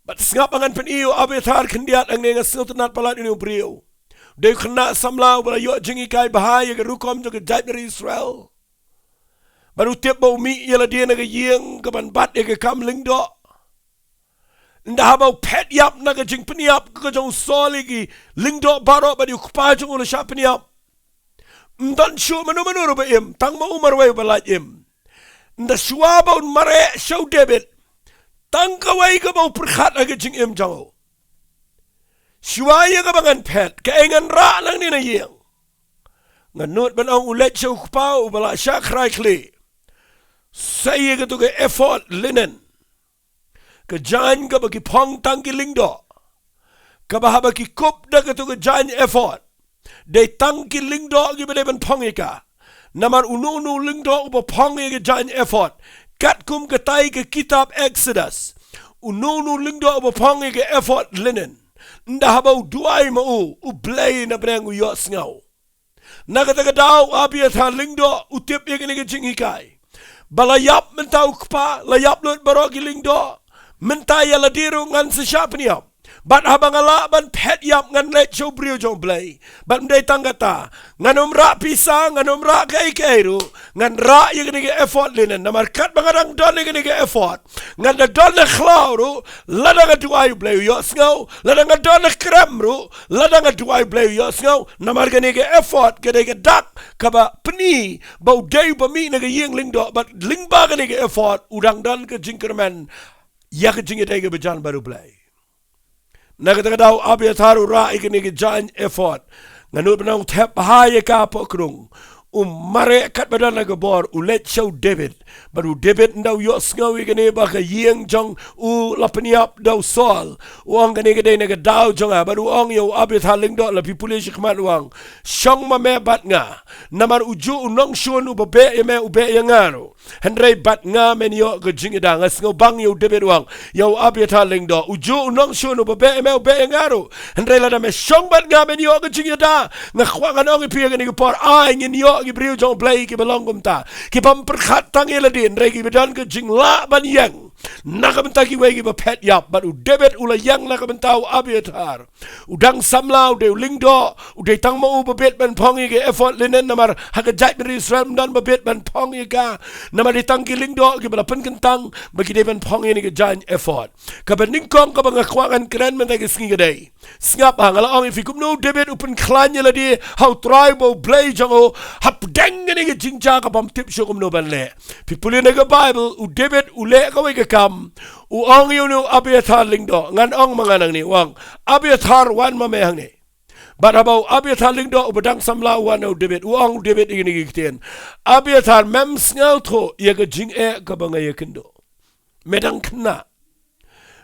But ngap angan pen iyo Abiathar kendiat ang nenga sngal tanat palat ni brio. Dia kena samlau bala yo jingi kai bahaya ke rukom jo ke jait dari Israel. Baru tiap bau mi ialah dia nak yeng ke ban bat ke kam lingdo. Ndah bau pet yap nak jing peniap ke jong soli ki lingdo Baroh badi kupa jong ulah syap peniap. Ndan syu manu ro ba im tang mau marwai balat im. Ndah syua bau mare show David. Tang kawai ke bau perkhat ag jing im jang. Syuaya ka bangan pet, kaingan ra lang ni na yeng. Nganut ban ang ulet siya ukpaw, bala siya kraikli. Saya ka to ka effort linen. Ka jan ka bagi pong tangki lingdo. Ka bahaba ki kup da ka to ka jan effort. Day tangki lingdo ki ba ban pong ika. Naman unu lingdo upa pong ika jan effort. Kat kum katay ka kitab Exodus. Unu lingdo upa pong ika effort linen. Ndah bau duai mau ublay na breng uyos ngau. Nakataga daw Abiathar lingdo utip ye kini jing hikai. Balayap mentau kpa layap lut Baroh ki lingdo. Mentai ya ladiro ngan Shisha Phin Ioh. Bat habangala ban pet yap ngan let show brio jong blay. Bat mday tanggata. Ngan umra pisang, ngan umra kay ru. Ngan ra yung nige effort linen. Namarkat bangarang don yung nige effort. Ngan na don na klaw ru. Lada nga duay blay yos ngaw. Lada nga don na krem ru. Lada nga duay blay yos ngaw. Namarga nige effort. Kada nige dak. Kaba peni. Bau day ba mi nige ying lingdo. Bat lingba ka nige effort. Udang don ka jingkerman. Ya ka jingitay ka bajan baru blay. Nagkatagadaw abiyataru ra ikinigi jan effort. Nganut manang tep bahaya ka pokrung. Mare kat badan nagabor ulet show David. Baru David ndaw yos ngaw ikini baka yeng jong lapaniap daw Saul. Uang kani kadai nagadaw jong baru ong yo abiyatar lingdo lapi pulis ikmat uang. Syong mame bat nga. Namar uju unong shun ubabe yame ube yangaro. Hendray bat nga men yo gajing idang. As ngaw bang yo David uang. Yo abiyatar lingdo. Uju unong shun ubabe yame ube yangaro. Hendray lada me syong bat nga men yo gajing idang. Ngakwangan ong ipiya kani kapor ay ngin yo Gibriu jong blay ki balongum ta ki pamperkhat tang eladin re ki bedan ke jing la ban yang nakamenta ki wei ki ba pet yap but u David ula yang nakamenta u abiyatar udang samlau de lingdo u de tang mo u babet ban pong ki effort linen namar hakajat dari Israel dan babet ban pong ka namar de tang ki lingdo ki balapan kentang bagi de ban pong ni ki jan effort ka beningkong ka bangakwangan keren men ki singi gede singap hangala ong ifikum no David upen klanya ladi how tribal blay jong o deng ni ke jingja ka pam tip syokum no ban le pipuli na ka Bible u David u le ka wei ka kam u ong yu no abiyatar lingdo ngan ong manganang ni wang abiyatar wan mamehang ni bat habaw abiyatar lingdo u badang samla wan o David u ong David igini gikten abiyatar mem sngaw tho ya ka jing ka bangay kendo medang kena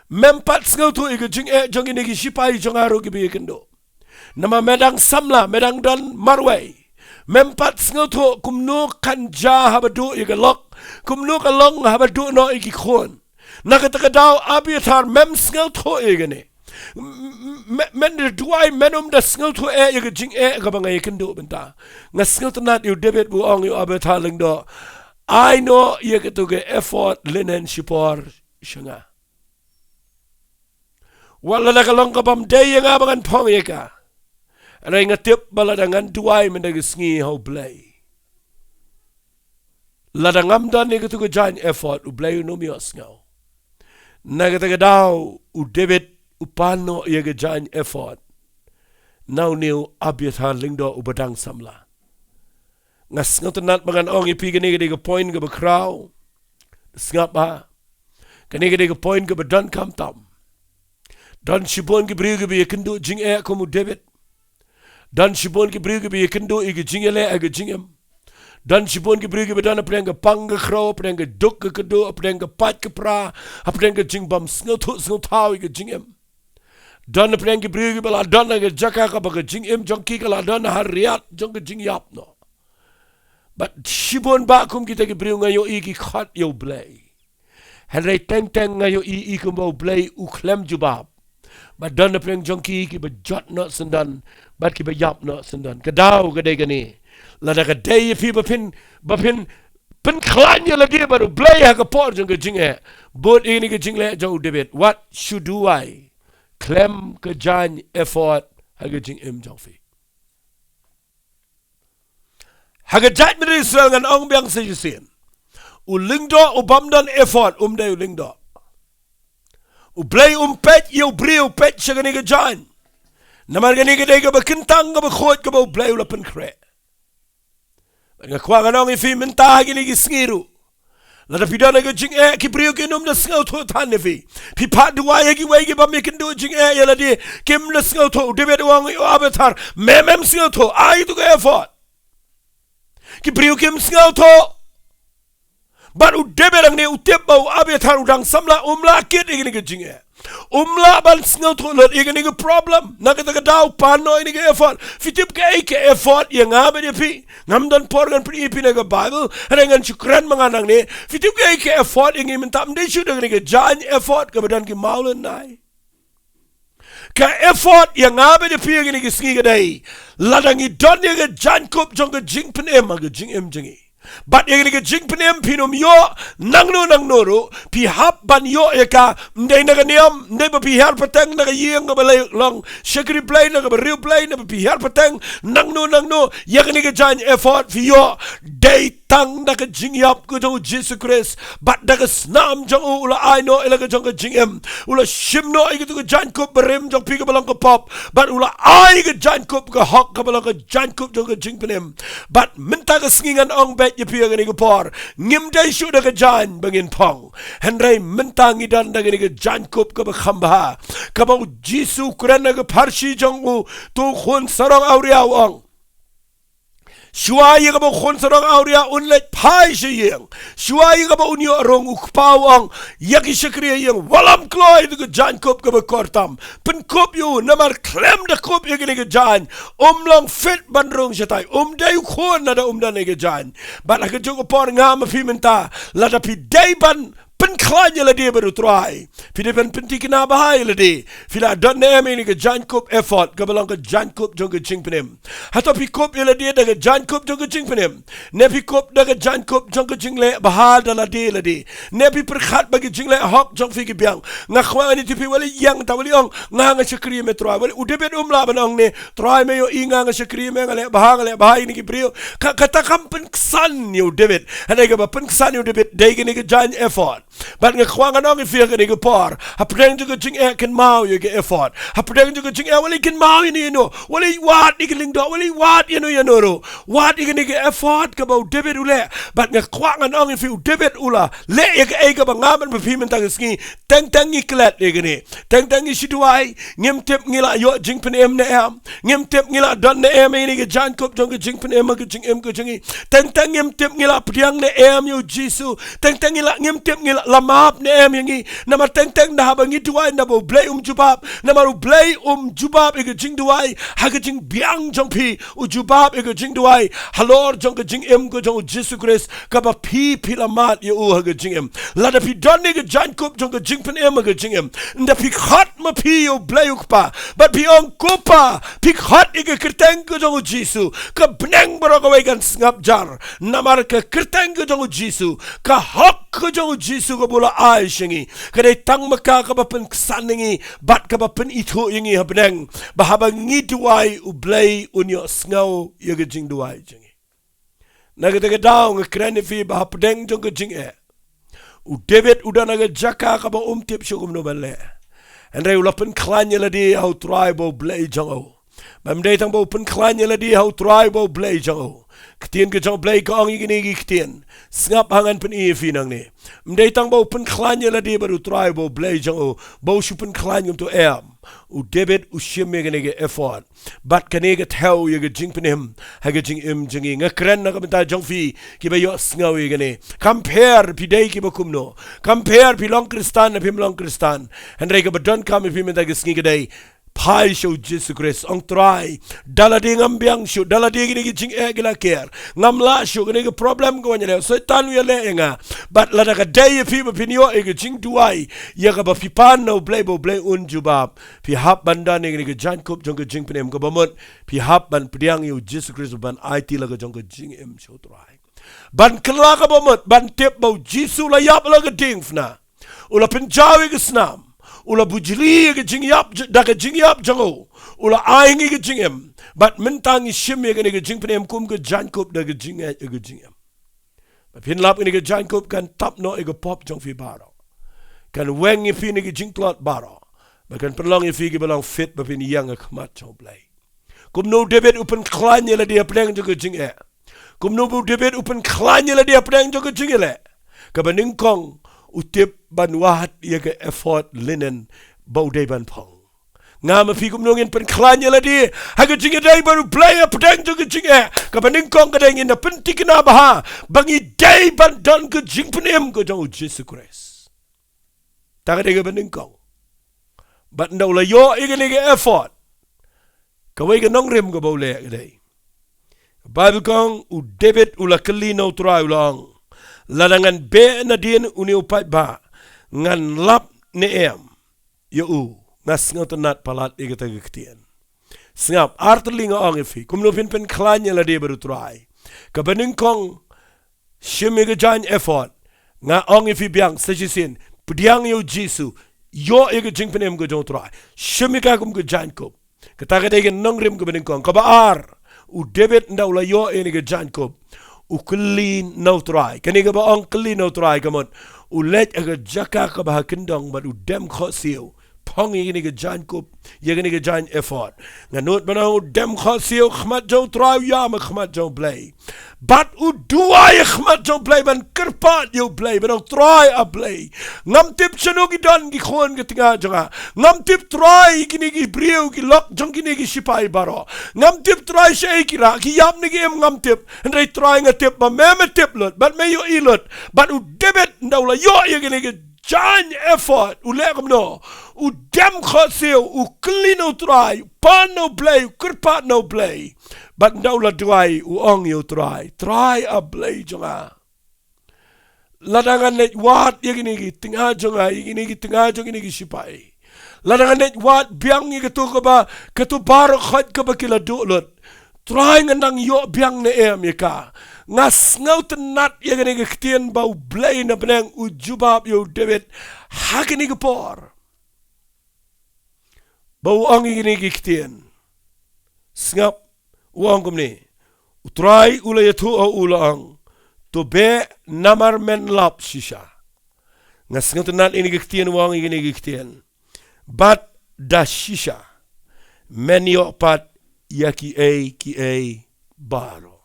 mem pat sngaw tho iga jing jong ini ki sipai jong aro ki bi kendo nama medang samla medang dan marway Mempat sengoto kumno kanja habadu igalok kumno kalong habadu no ikikon nakatakadaw abiyatar mem sengoto igane men duai menum da sengoto igajing kabangay kendo benta nga sengoto nat yu David bu ong yu abiyatar lingdo I know yagatuge effort linen shipor shanga wala nakalong kabam day nga bangan pong yaka Ray nga tip baladangan duay mendagisngi how blay. Ladangam dan ni katu jan effort u blay no mios ngaw. Nagatagadaw u David upano ya jan effort. Now niu abiyatar lingdo u badang samla. Ngas ngatunat mangan ong ipi gani ga point ga bakraw. Sngap ba. Kani ga point ga badan kam tam. Dan shibon ga briu ga bi kendo jing komu David. Dan shibon ki briu ki bi kendo igi jingele agi jingem dan shibon ki briu ki bedana prenga panga khro prenga duk ke kedo prenga pat ke pra prenga jingbam snotau igi jingem dan prenga briu ki bala dan agi jaka ka baga jingem jongki kala dan hariat jong ke jingyap no but shibon ba kum kita ki briu ngayo igi khat yo blay henry teng ngayo i kumbo blay u klem jubab but dan preng jongki ki bejot no sendan bat ki bayap no sendan kadaw gade gani lada gade fi bapin pen klanya lagi baru blay ha ka por jong jinge bot ini ke jingle jong David what should do I klem ke jan effort ha ke jing em jong fi ha ke jat mi Israel ngan ong byang se yusin u lingdo u bamdan effort de u lingdo u blay pet yo brio pet shagani ke jan Namar gani gede ka bakintang ka bakhot ka ba blay ulapan kre. Nga kwa nga nong ifi minta gini gisngiru. Lada pida na ka jing ki brio ki num na sngaw to tan ifi. Pi pat duwa ya ki wagi ba mikin do jing yala di kim na sngaw to David wang yu abatar memem sngaw to ay to ka effort. Ki brio kim sngaw to But u David ang ni utip ba u abatar udang samla umlakit igini ka jing Umla ban sngaw to lot igini ka problem. Nakatagadaw pano ini ka effort. Fitip ka effort yang ngabe di pi. Ngamdan porgan pri ipi na ka Bible. Harangan syukran mga nang ni. Fitip ka effort yang iminta mde syudah ni ka jan effort ka badan ki maulan nai. Ka effort yang ngabe di pi igini ka sngi ka day. Ladang idon ni ka jan kup jong ka jing pen em ka jing em jengi. But yang ni jing penem pinum yo nang no ro pi hap ban yo eka ndai na niam ndai ba pi har patang na yeng ba long shakri play na ba real play na ba pi har patang nang no yang ni jan effort fi yo day tang na jing yap ko jong Jesus Christ but da snam jong ula ai no ila jong jing em ula shim no ai ko jan ko berem jong pi ko balang ko pop but ula ai ko jan ko hok ko balang ko jan ko jong jing penem but minta ka singan ong bet ye pi ni ko por ngim dai shu da jan bangin pong henry minta ngi dan da ni jan ko ko ba khamba ka ba Jesus Christ na ko parshi jong u to khon sarong auria ong Shuai ka ba khon sarong auria unlet pai shiyeng Shuai ka ba unyo rong ukpawang yaki shakriya yang walam kloy de jan kop ka ba kortam pen kop yo namar klem de kop yaki ne jan long fit bandrong shatai dai khon na da dan ne jan but ak jo ko por ngam fi menta la da pi dai ban pen klanya la de baru try fi de pen tikina bahai la de fi la don ne me ni jan kop effort ka balang ka jan kop jong ka ching penem hato pi kop la de da jan kop jong ka ching penem ne pi kop da jan kop jong ka ching le bahal da la de ne pi perkhat ba ka ching le hok jong fi ki biang nga khwa ni ti pi wali yang ta wali ong nga shakri me try wali ude bet la banong ne try me yo inga nga shakri me ngale bahai ni ki prio ka kata kam pen ksan yo debit ana ka ba pen ksan yo debit dai ki ni jan effort but nga khwanga nong fi ka ni ko por ha preng ju jing e ken mau ye ke effort ha preng ju jing e wali ken mau ni no wali wat ni ling do wali wat you know ro wat ni ke effort ka ba debit ule but nga khwanga nong fi debit ula le ye ke ka ba ngaman ba fi men tang ski tang ni klat ye ni tang ni shituai ngem tep ngila yo jing pen em ne am ngem tep ngila don ne em ni ke jan kop jong ke jing pen em ka jing em ko jing tang ngem tep ngila priang ne em yo jisu tang ngila ngem tep ngila lamap ne em yangi nama teng na habangi duai na bo blay jubab nama ru blay jubab e jing duai ha ke jing biang jong pi jubab e jing duai halor jong ke jing em ko jong Jesus Christ ka ba pi lamat ye ha ke jing em la da pi don ne ke jan kop jong ke jing pen em ke jing em nda pi khat ma pi yo blay pa but pi ong kopa pi khat e ke kerteng ko jong Jesus ka bneng bro ko gan ngap jar namar ke kerteng ko jong Jesus ka hok ko jong Jesus ko bola ai shingi kadai tang maka ka ba pen ksaningi bat ka ba pen itu yingi habneng bahaba ngi duai u blay unyo sngaw yaga jing duai jingi naga daw ng kreni fi ba hapdeng jong jing e u David uda naga jaka ka ba tip shugum no balle andre u lapen klanya la di how tribe blay jango bam day tang bo pen klanya la di how tribe blay jango Ktien ke jong blay ka ang igini ktien ngap hangan pen i finang ni mdai tang bo pen klanya la di baru try bo blay jong bo shu pen klanya to am u David u shim me ge effort but kanege tell ye ge jing pen him ha ge jing im jingi ngakren na ka ta jong fi ki ba yo sngaw ye gene compare pi dai ki ba kumno compare pi long kristan na pi long kristan and re ge ba don kam pi me ta ge sngi ge dai Pai show Jesus Christ ong try daladi ngambiang show daladi gini jing gila care ngamla show gini problem ko nyale so tanu ya le nga but la daga day fi ba pinyo e jing duai ya ga ba fi pan no blay jubab fi hab banda ne gini jan kop jong jing penem ko bamot fi hab ban priang yu Jesus Christ ban IT la ga jong jing em show try ban kla ka bamot ban tip ba Jesus la yap la ga ding fna ula pinjawi ga snam ula bujili ke jing yap jango ula aingi ke jingem but mentangi shim ye ke jing penem kum ke jankop da ke jing em pin lap ni ke jankop kan tap no e ke pop jong fi baro kan weng ye fi ni ke jing plot baro kan perlong ye fi ke belang fit ba pin yang ke mat jong play kum no David upen klanye la dia pleng jong ke jing kum no David upen klanye la dia pleng jong ke jing le ka baning kong utip banwat ye ke effort linen bauday ban pong ngama fi kum nongin pen klanya la di haga jinge dai baru play up dang jo jinge ka baning kong ka dang in pentik na baha bangi dai ban don ke jing penem ko jong Jesus Christ ta ga baning kong but no la yo igene ke effort ka we ke nongrim ko bole ke dai Bible kong u David ula kelino try ulang ladangan be na din uni upat ba ngan lap ne em yo u ngas ngotonat palat igata gktien snap artlinga ang fi kumno pin pen klanya la de baru try ka baning kong shimi ga jan effort nga ong ifi biang sajisin pdiang yo jisu yo e ga jing penem ga jong trai shimi ka kum ga jan ko kata ga de nongrim ga benin kong ka baar u debit ndawla yo e ni ga jan ko u clean no try kani ga ba ong clean no try kamon u let ga jaka ka ba kindong ba u dem kho siu pong yi ni ga jan ko ye ga ni ga jan effort nga not ba u dem kho siu khmat jo try ya ma khmat jo play but u duai khmat jo play ban kerpat yo play ban try a play ngam tip chanu gi don gi khon gi tinga jonga ngam tip try gi ni gi briu gi lok jong gi ni gi sipai baro ngam tip try shei ki ra ki yam ni gi ngam tip ndai try nga tip ba me tip lot but me yo ilot but u debet ndawla yo ye gi ni gi jan effort u legam no u dem khosio u clean o try pan no play kerpat no play but ndawla try u ong yo try a play jonga ladangan net wat yegini gi tinga jonga yegini gi tinga jonga yegini gi sipai ladangan net wat biang gi to ka ba ka to bar khat ka ba kila dolot try ngandang yo biang ne em yeka ngas ngaut nat yegini gi ktien ba blay na benang u jubab yo debit hakini gi por ba u ong yegini gi ktien snap uang kumni utrai ula yatu o ulang to be namar men lap shisha ngas ngaut nat ini gi ktien uang yegini gi ktien but da shisha men yo pat yaki Kiei Baroh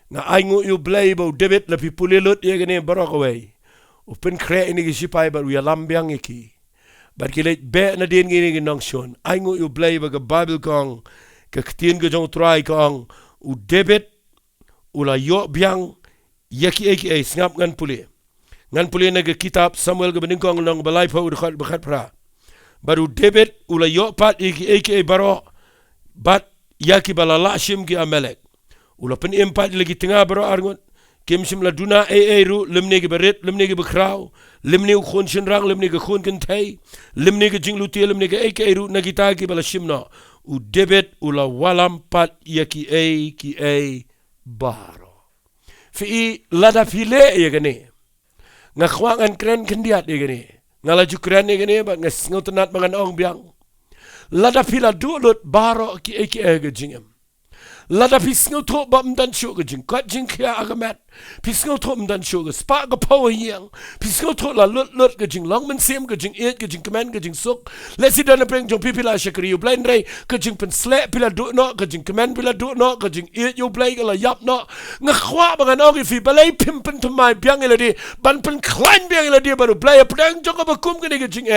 na aingu yu blay bo debit la pipulilut yegini barok away upen kre ini gi sipai ba uya lambiang iki but kilet be na din gini gi nongshon aingu yu blay ba ga bible kong ka ktien ga jong try kong u debit ula yo biang yaki Kiei snap ngan puli na ga kitab Samuel ga bening kong nong balai pa u bakhat pra baru debit ula yo pat Kiei Baroh bat yaki balala shim ki amelek ula pen empat lagi tengah baro arngot kem sim la duna ru lemne ge beret lemne ge bekrau lemne u khon shin rang lemne ge khon kan thai lemne ge jinglu te lemne ge ru nagita ki bala shimna u debet ula walam pat yaki Kiei Baroh fi lada file ye gane nga khwangan kren kendiat ye gane ngala jukran ye gane ba ngas ngotenat mangan ong biang lada pila dulut Baroh Kiei ge jingem lada pisngo to bam dan sugar jing kat jing kya agamat pisngo to dan sugar spa ga power yang pisngo to la lut ga jing long man sim ga jing it ga jing command ga jing suk lesi dan bring jong pipila shakri you blind ray ga jing pen slap pila do no ga jing command pila do no ga jing it you play ga la yap no nga khwa ba ga no fi balai pim pen to my biang ila di ban pen klan biang ila di baru play pedang jong ba kum ga jing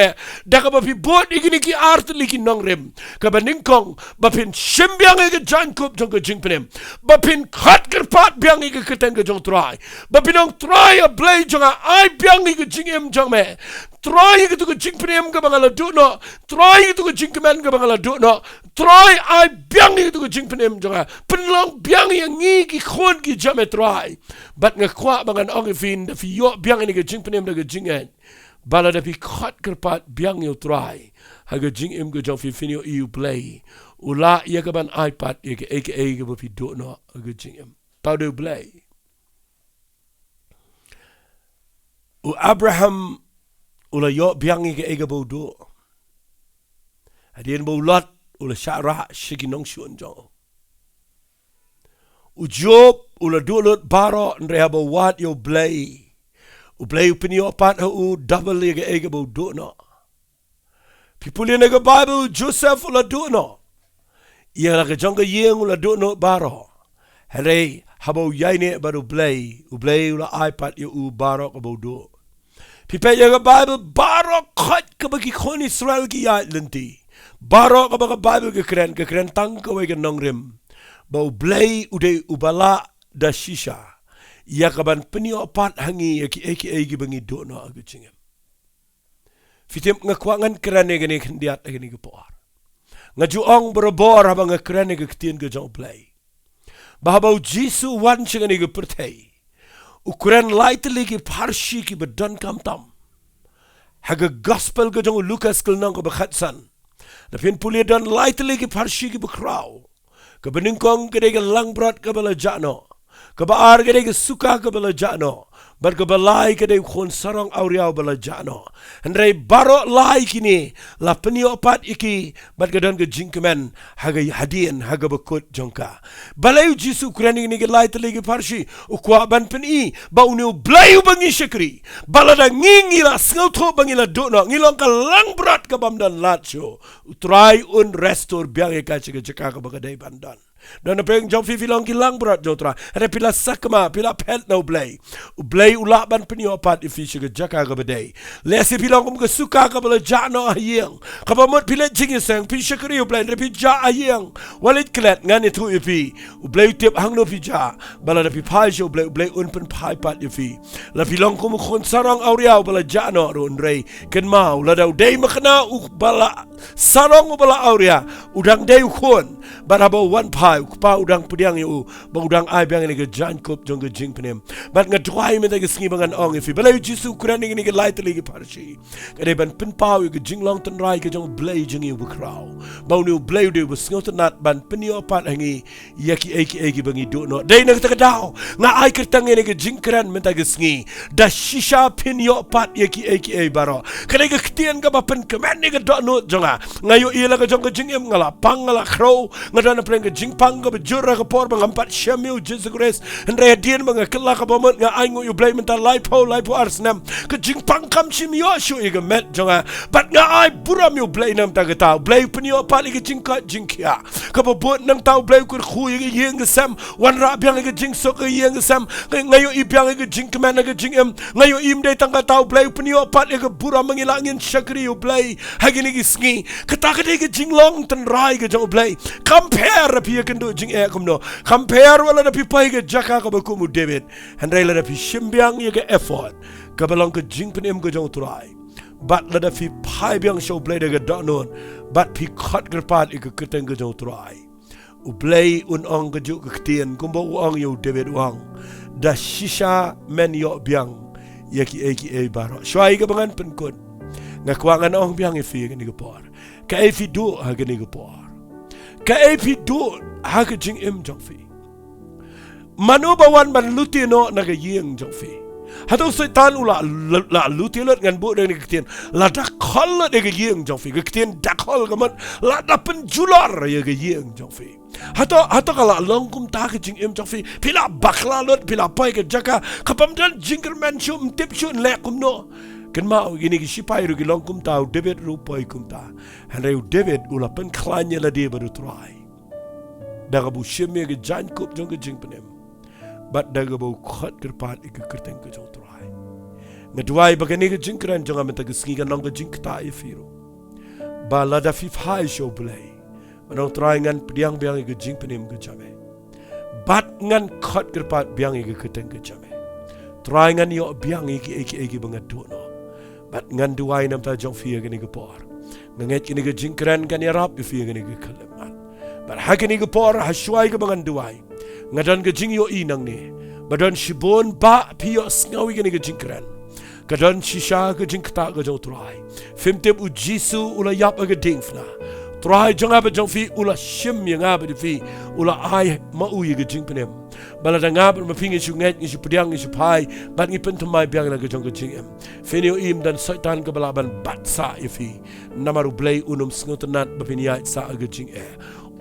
da ga ba fi bot igini ki art liki nongrem ka ba ningkong ba pin shim biang ga jan kup jong jing penem bapin khat kerpat biang ige keteng ke jong try bapinong try a blay jong ai biang ige jing em jong me try ige tu ke jing penem ke bangala du no try ige tu ke jing kemen ke bangala du no try ai biang ige tu ke jing penem jong penlong biang ige ngi ki khon ki jame try bat nga kwa bangan ong fin da fi yo biang ige jing penem da ke jing en bala da fi khat kerpat biang yo try haga jing em ke jong fi finio you play ula ia ke ban iPad ia ke Kiei ke bopi do no aga jingem pau do play u Abraham ula yo biang ke ega bo do adien bo lot ula Sarah shiki nong shun jo u Job ula do lot Baroh ndre bo wat yo play u play upini yo pat u double ia ke ega bo do no people in the Bible Joseph ula do no ia la jonga yeng ula do no Baroh hare habo yaine baru play ula iPad u Baroh ko do pipe ya Bible Baroh khat ka bagi khon Israel ki ya lenti Baroh ka bagi Bible ke keren tang ka we ke nongrim bau play ude ubala da shisha ia ka ban penio pat hangi Kiei ki bangi do no agujingem fitem ngakwangan kerane gani kendiat gani ke por ngajuang berobor habang ngekrene ke ktien ke jong play bahabau jisu wan chengani ke pertai ukuran lightly ke parshi ki bedan kam tam haga gospel ke jong Lukas kelnang ke bekhatsan dapin puli dan lightly ke parshi ki bekrau ke beningkong ke de lang brat ke bala jano Kebaar kedai ke suka ke bala jano. Berkebalai kedai khon sarang auriau bala jano. Hendrai barok lai kini. La penio opat iki. Berkedan ke jingkemen. Haga hadien haga bekut jongka. Balai jisu kurani ni ke lai telegi parsi. Ukwa ban peni. Bauniu blayu bangi syakri. Balada ngingi la sengauto bangi la dono. Ngilong ka lang berat ke bamdan latso. Utrai un restor biang eka cika ke bakadai bandan. Dan apa yang jauh filang kilang berat jauh terah. Ada pila sakma, pila pet na ublay. Ublay ulak ban peniopat ifi syuga jaka ke badai. Lesi pilang kum ke suka ke bala jano ayang. Kapamut pila jingisang, pi syakari ublay, ada pi ja ayang. Walit kelet ngan itu ifi. Ublay tiap hang no pi ja. Bala ada pi pai syo ublay, ublay unpen pai pat ifi. La pilang kum khon sarang auriau bala jano ron rei. Ken mau, la dau day makna bala sarang bala auria. Udang day khon. Barabo one pai. Kupa udang pediang yu, bang udang ai biang ni ke jankop jong ke jing penem. Bat ngadwai menta ke sengi bangan ong ifi. Balai jisu kuran ni ke light lagi parsi. Kadai ban penpau ke jing long ten rai ke jong blay jing yu bekrau. Bau ni blay de besngot nat ban peniopat hangi yaki eki bangi do no. Dai nak takadau. Nga ai kertang ni ke jing kran menta ke sengi. Da Shisha Phin Ioh pat Kiei Baroh. Kadai ke ketian ke bapen kemen ni ke do no jonga. Ngayo ia ke jong ke jing em ngala pang ngala crow ngadan preng ke jing pang ke bejurah ke por mengampat syamiu Jesu Kristus hendrai dian mengakelah ke bomot nga aingu yu blai mental laipo arsnam ke jing pang kam syamiu syu ige met jonga bat nga ai buram yu blai nam ta getau blai penio pat ige jing ka jing kia ke bobot nang tau blai kur khu ige yeng ke sam wan ra biang ige jing sok ige yeng ke sam ngayo i biang ige jing kemen ige jing em ngayo im dai tang tau blai penio pat ige buram mengilangin syakri yu blai hagini ige sngi ketak ige jing long ten rai ke jong blai compare pi kendo jing kumno compare wala na pi pai ke jaka ka bakumu David hendrai la pi shimbiang ye ke effort ka balong ke jing penem ke jong turai bat la pi pai biang show blade ke donon bat pi khot gerpat ke keteng ke jong turai u blay un ong ke juk ke tien kumbo ong yo David wang da Shisha Phin Ioh biang ye Kiei Baroh shwai ke bangan penkun ngakwangan ong biang e fi ke ni ke por ka e fi do ha ke ni ke por ka e fi do ha ke jing em jong fi manu bawan ban lutino na ke yeng jong fi hato setan ula la lutilot ngan bu de ke tien la da khol de ke yeng jong fi ke tien da khol ke man la da penjular ye ke yeng jong fi hato kala longkum ta ke jing em jong fi pila bakla lot pila pai ke jaka kapam dan jingerman shum tip shun le kum no kan mau gini ki sipai ru ki longkum tau David ru pai kum ta hanreu David ula pen klanya la dia baru try daga bu sheme ke jan kup jong ke jing penem bat daga bu khat kerpat ik kerteng ke jong try ngadwai bagani ke jing kran jong amenta ke singi kan nong ke jing ta e firu ba la da fi phai show play manong try ngan pediang biang ke jing penem ke jame bat ngan khat kerpat biang ke kerteng ke jame try ngan yo biang iki bangat do no bat ngan duai nam ta jong fia gani ke por nganget kini ke jing kran kan ya rap fia gani ke kaleman bat hakini ke por haswai ke bangan duai ngadan ke jing yo inang ni badan shibon ba pio sngawi gani ke jing kran kadan shisha ke jing kta ke jong try fimtep u jisu ula yap ke dingfna try jong aba jong fi ula shim yang aba di fi ula ai ma u ye ke jing penem bala da ngab ma pingi su nget ni su pediang ni su pai bat ngi pen mai biang na ke jong ke jing em fenio im dan setan ke balaban bat sa ifi namaru blay unum sngotenat bapiniai sa ke jing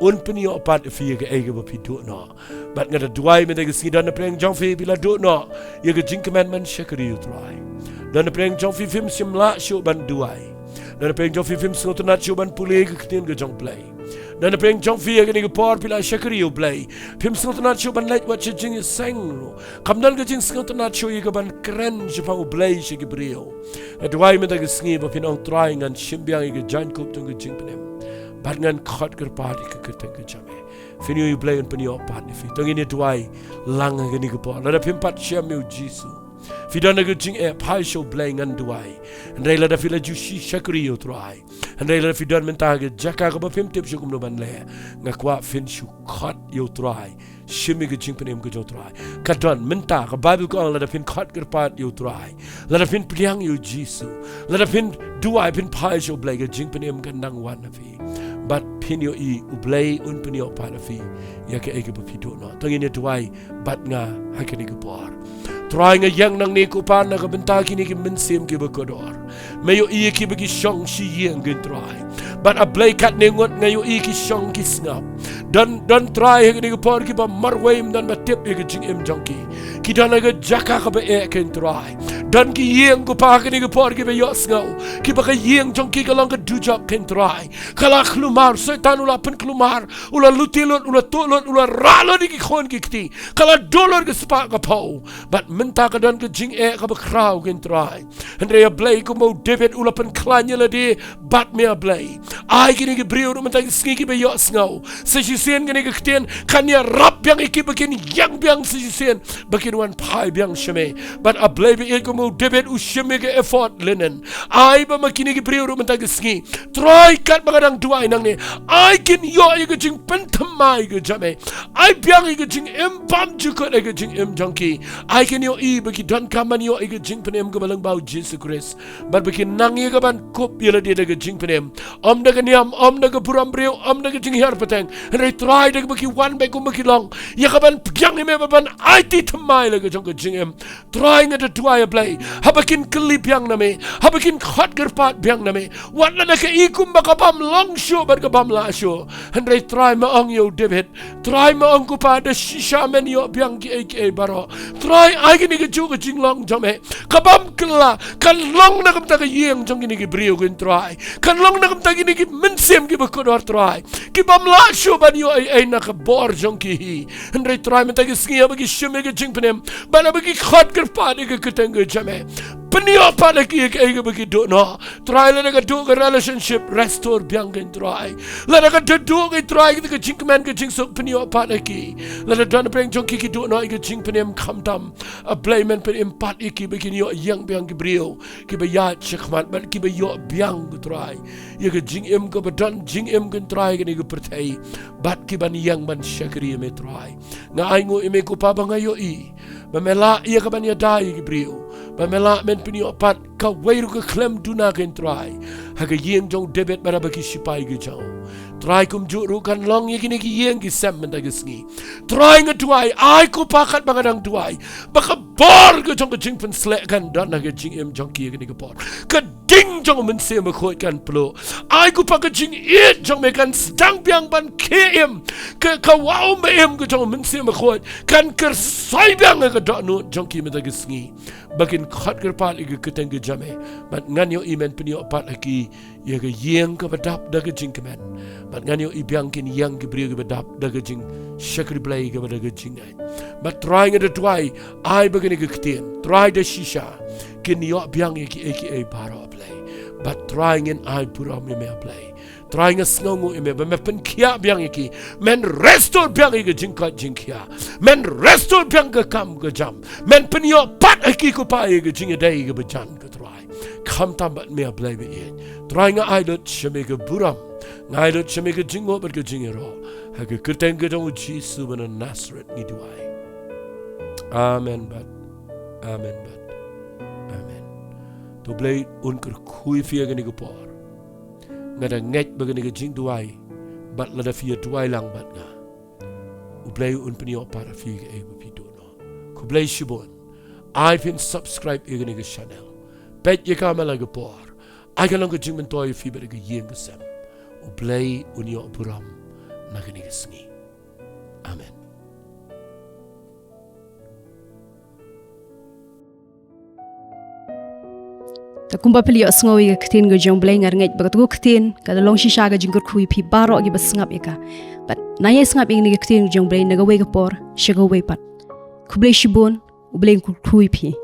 un penio pat fi ke ege ba pitu no bat ngada duai me de sidan na preng jong fi bila do no ye ke jing commandment shakari you try dan na preng jong fi film simla shu ban duai dan na preng jong fi film sngotenat shu ban pulih ke ketien ke jong play dan na preng jong fi ke ni ke por pila shakari you play film sngotenat shu ban like what jing is sang kamdan ke jing sngotenat shu ye ke ban kren je pa play she ke brio duai me de sngi ba pin ong trying and shimbiang ke jan kup jong ke jing penem bat ngan khot kerpat ke keteng ke jame finio you play un penio pat ni fi tong ini duai lang ke ni ke por la da pimpat syamiu jisu fidana ke jing pai show play ngan duai ndai la da fila jushi shakri yo try ndai la fidan menta ke jaka ke ba pim tip shukum no ban le ngakwa fin shu khot yo try shimi ke jing penem ke jo try kadon menta ke bible ko la da fin khot kerpat yo try la da fin priang yo jisu la da fin duai fin pai show play ke jing penem ke nang wan na fi but pinyo I ublay un pinyo palafi ya ke ege bepido no tangin duai bat nga hakani gupor try nga yang nang ni kupan na kabenta kini ki mensim ki bekodor mayo I ki bagi shong shi yang gen try but a blay kat nengot ngayo I ki shong ki snap dan try hakani gupor ki ba marwaim dan ba tip ki jing em jonki ki dan ga jaka ka ba e ken try dan ki yang kupa hakani gupor ki ba yo snau ki ba ka yang jonki ka lang ka dujak ken try kala klumar setan ula pen klumar ula lutilot ula tolot ula ralo di ki khon ki kti kala dollar ke spa ka pau but menta ka dan ke jing e ka ba krau ken try andre blay ko mo David ula pen klanya la di bat me blay ai kini ki brio menta ski ki ba yo snau se si sen kini ki kten kan ya rap yang iki bekin yang biang si sen bekin wan pai biang sheme but a blay be ko mo David u sheme ke effort linen ai ba makini ki brio menta ski try kat bagadang duai nang ni ai kin yo I ke jing pen thamai ke jame ai biang I ke jing em pam jukot I ke jing em junkie ai kin yo I bagi don kaman yo I ke jing pen em ke balang bau Jesus Christ but bekin nang ye ke ban kop yela dia ke jing pen em om da ke niam om da ke puram brio om da ke jing har peteng re try da ke bagi one back kum bagi long ya ke ban piang ni me ban ai ti thamai le ke jong ke jing em try nga da duai play ha bekin klip yang na me ha bekin khot gerpat biang na me wat na ke I kum ba ka bam long show bar ka bam la show Andre try ma ong yo David try ma ong kupa da Shisha Phin Ioh biang Kiei Kiei Baroh try ai ni ke ju ke jing long jame kabam kla kan long na kam ta ke yeng jong ni ke brio ken try kan long na kam ta ni ke mensem ke bekodor try ki bam la show ban yo ai na ke bor jong ki hi Andre try ma ta ke skia ba ki shime ke jing penem ba na ba ki khot ker pa ni ke keteng ke jame Penio pada ki ke bagi do no try la ka do ke relationship restore biang ken try la ka do ke try ke jing man ke jing so penio pada ki la don peng jong ki do no ke jing penem kham tam a blame pen empat iki bagi yo yang biang ke brio ki ba ya chkhmat ban ki ba yo biang ke try ye ke jing em ke badon jing em ken try ke ni ke pertai bat ki ban yang ban shakri me try nga ai ngo eme ko pa ba ngayo I Bamela ia ka ban ya dai ke brio Bamela men pinio pat ka weiru ke klem duna ken try ha ke yeng jong David bara ba ki sipai ke jao try kum juru kan long ye kini ki yeng ki sem men ta ke sngi try nga tuai ai ko pakat bangadang tuai baka bor ke jong ke jing pen slek kan dan na ke jing em jong ki ke ni ke bor ke ding jong men se ma khot kan plo ai ko pa ke jing it jong me kan stang biang ban kem ke ka wow me em ke jong men se ma khot kan ker sai biang ke do no jong ki men ta ke sngi bakin khot ker pa ke keteng ke jame bat ngan yo imen pinio pat aki ye ke yeng ke badap da ke jing kemen bat ngan yo I biang kin yang ke brio ke badap da ke jing shakri blay ke da ke jing ai but trying at try ai begini ke keten try the shisha kin yo biang ye ki Baroh play but trying in ai puram me play trying a snongo ime ba me pen kia biang iki men restore biang ke jing ka jing kia men restore biang ke kam ke jam men pen yo pat aki ko pa ke jing dai ke bejan ke try kam tam bat me play be ye trying a I dot sheme ke buram ngai dot sheme ke jingo ber ke jing ro ha ke keteng ke dong Jesus ben Nazareth ni duai amen but amen to blay un ker kui fia ke ni ke por ngada ngej bagani ke jing duai bat la da fia duai lang bat nga ublay un pinio para fi ke e pido no ku blay shibon I been subscribe e ke channel bet ye kamala ke por ai ka lang ke jing men toy fi ba ke yeng ke sam ublay un yo buram na ke ni ke sngi amen Takumba pili asngawi ke ktin go jong blay ngar ngej bagat go ktin kada long shisha ga jingkur kui pi Baroh gi basngap ika but naya sngap ing ni ke ktin jong blay naga we ga por shiga we pat kublay shibon ublay kui pi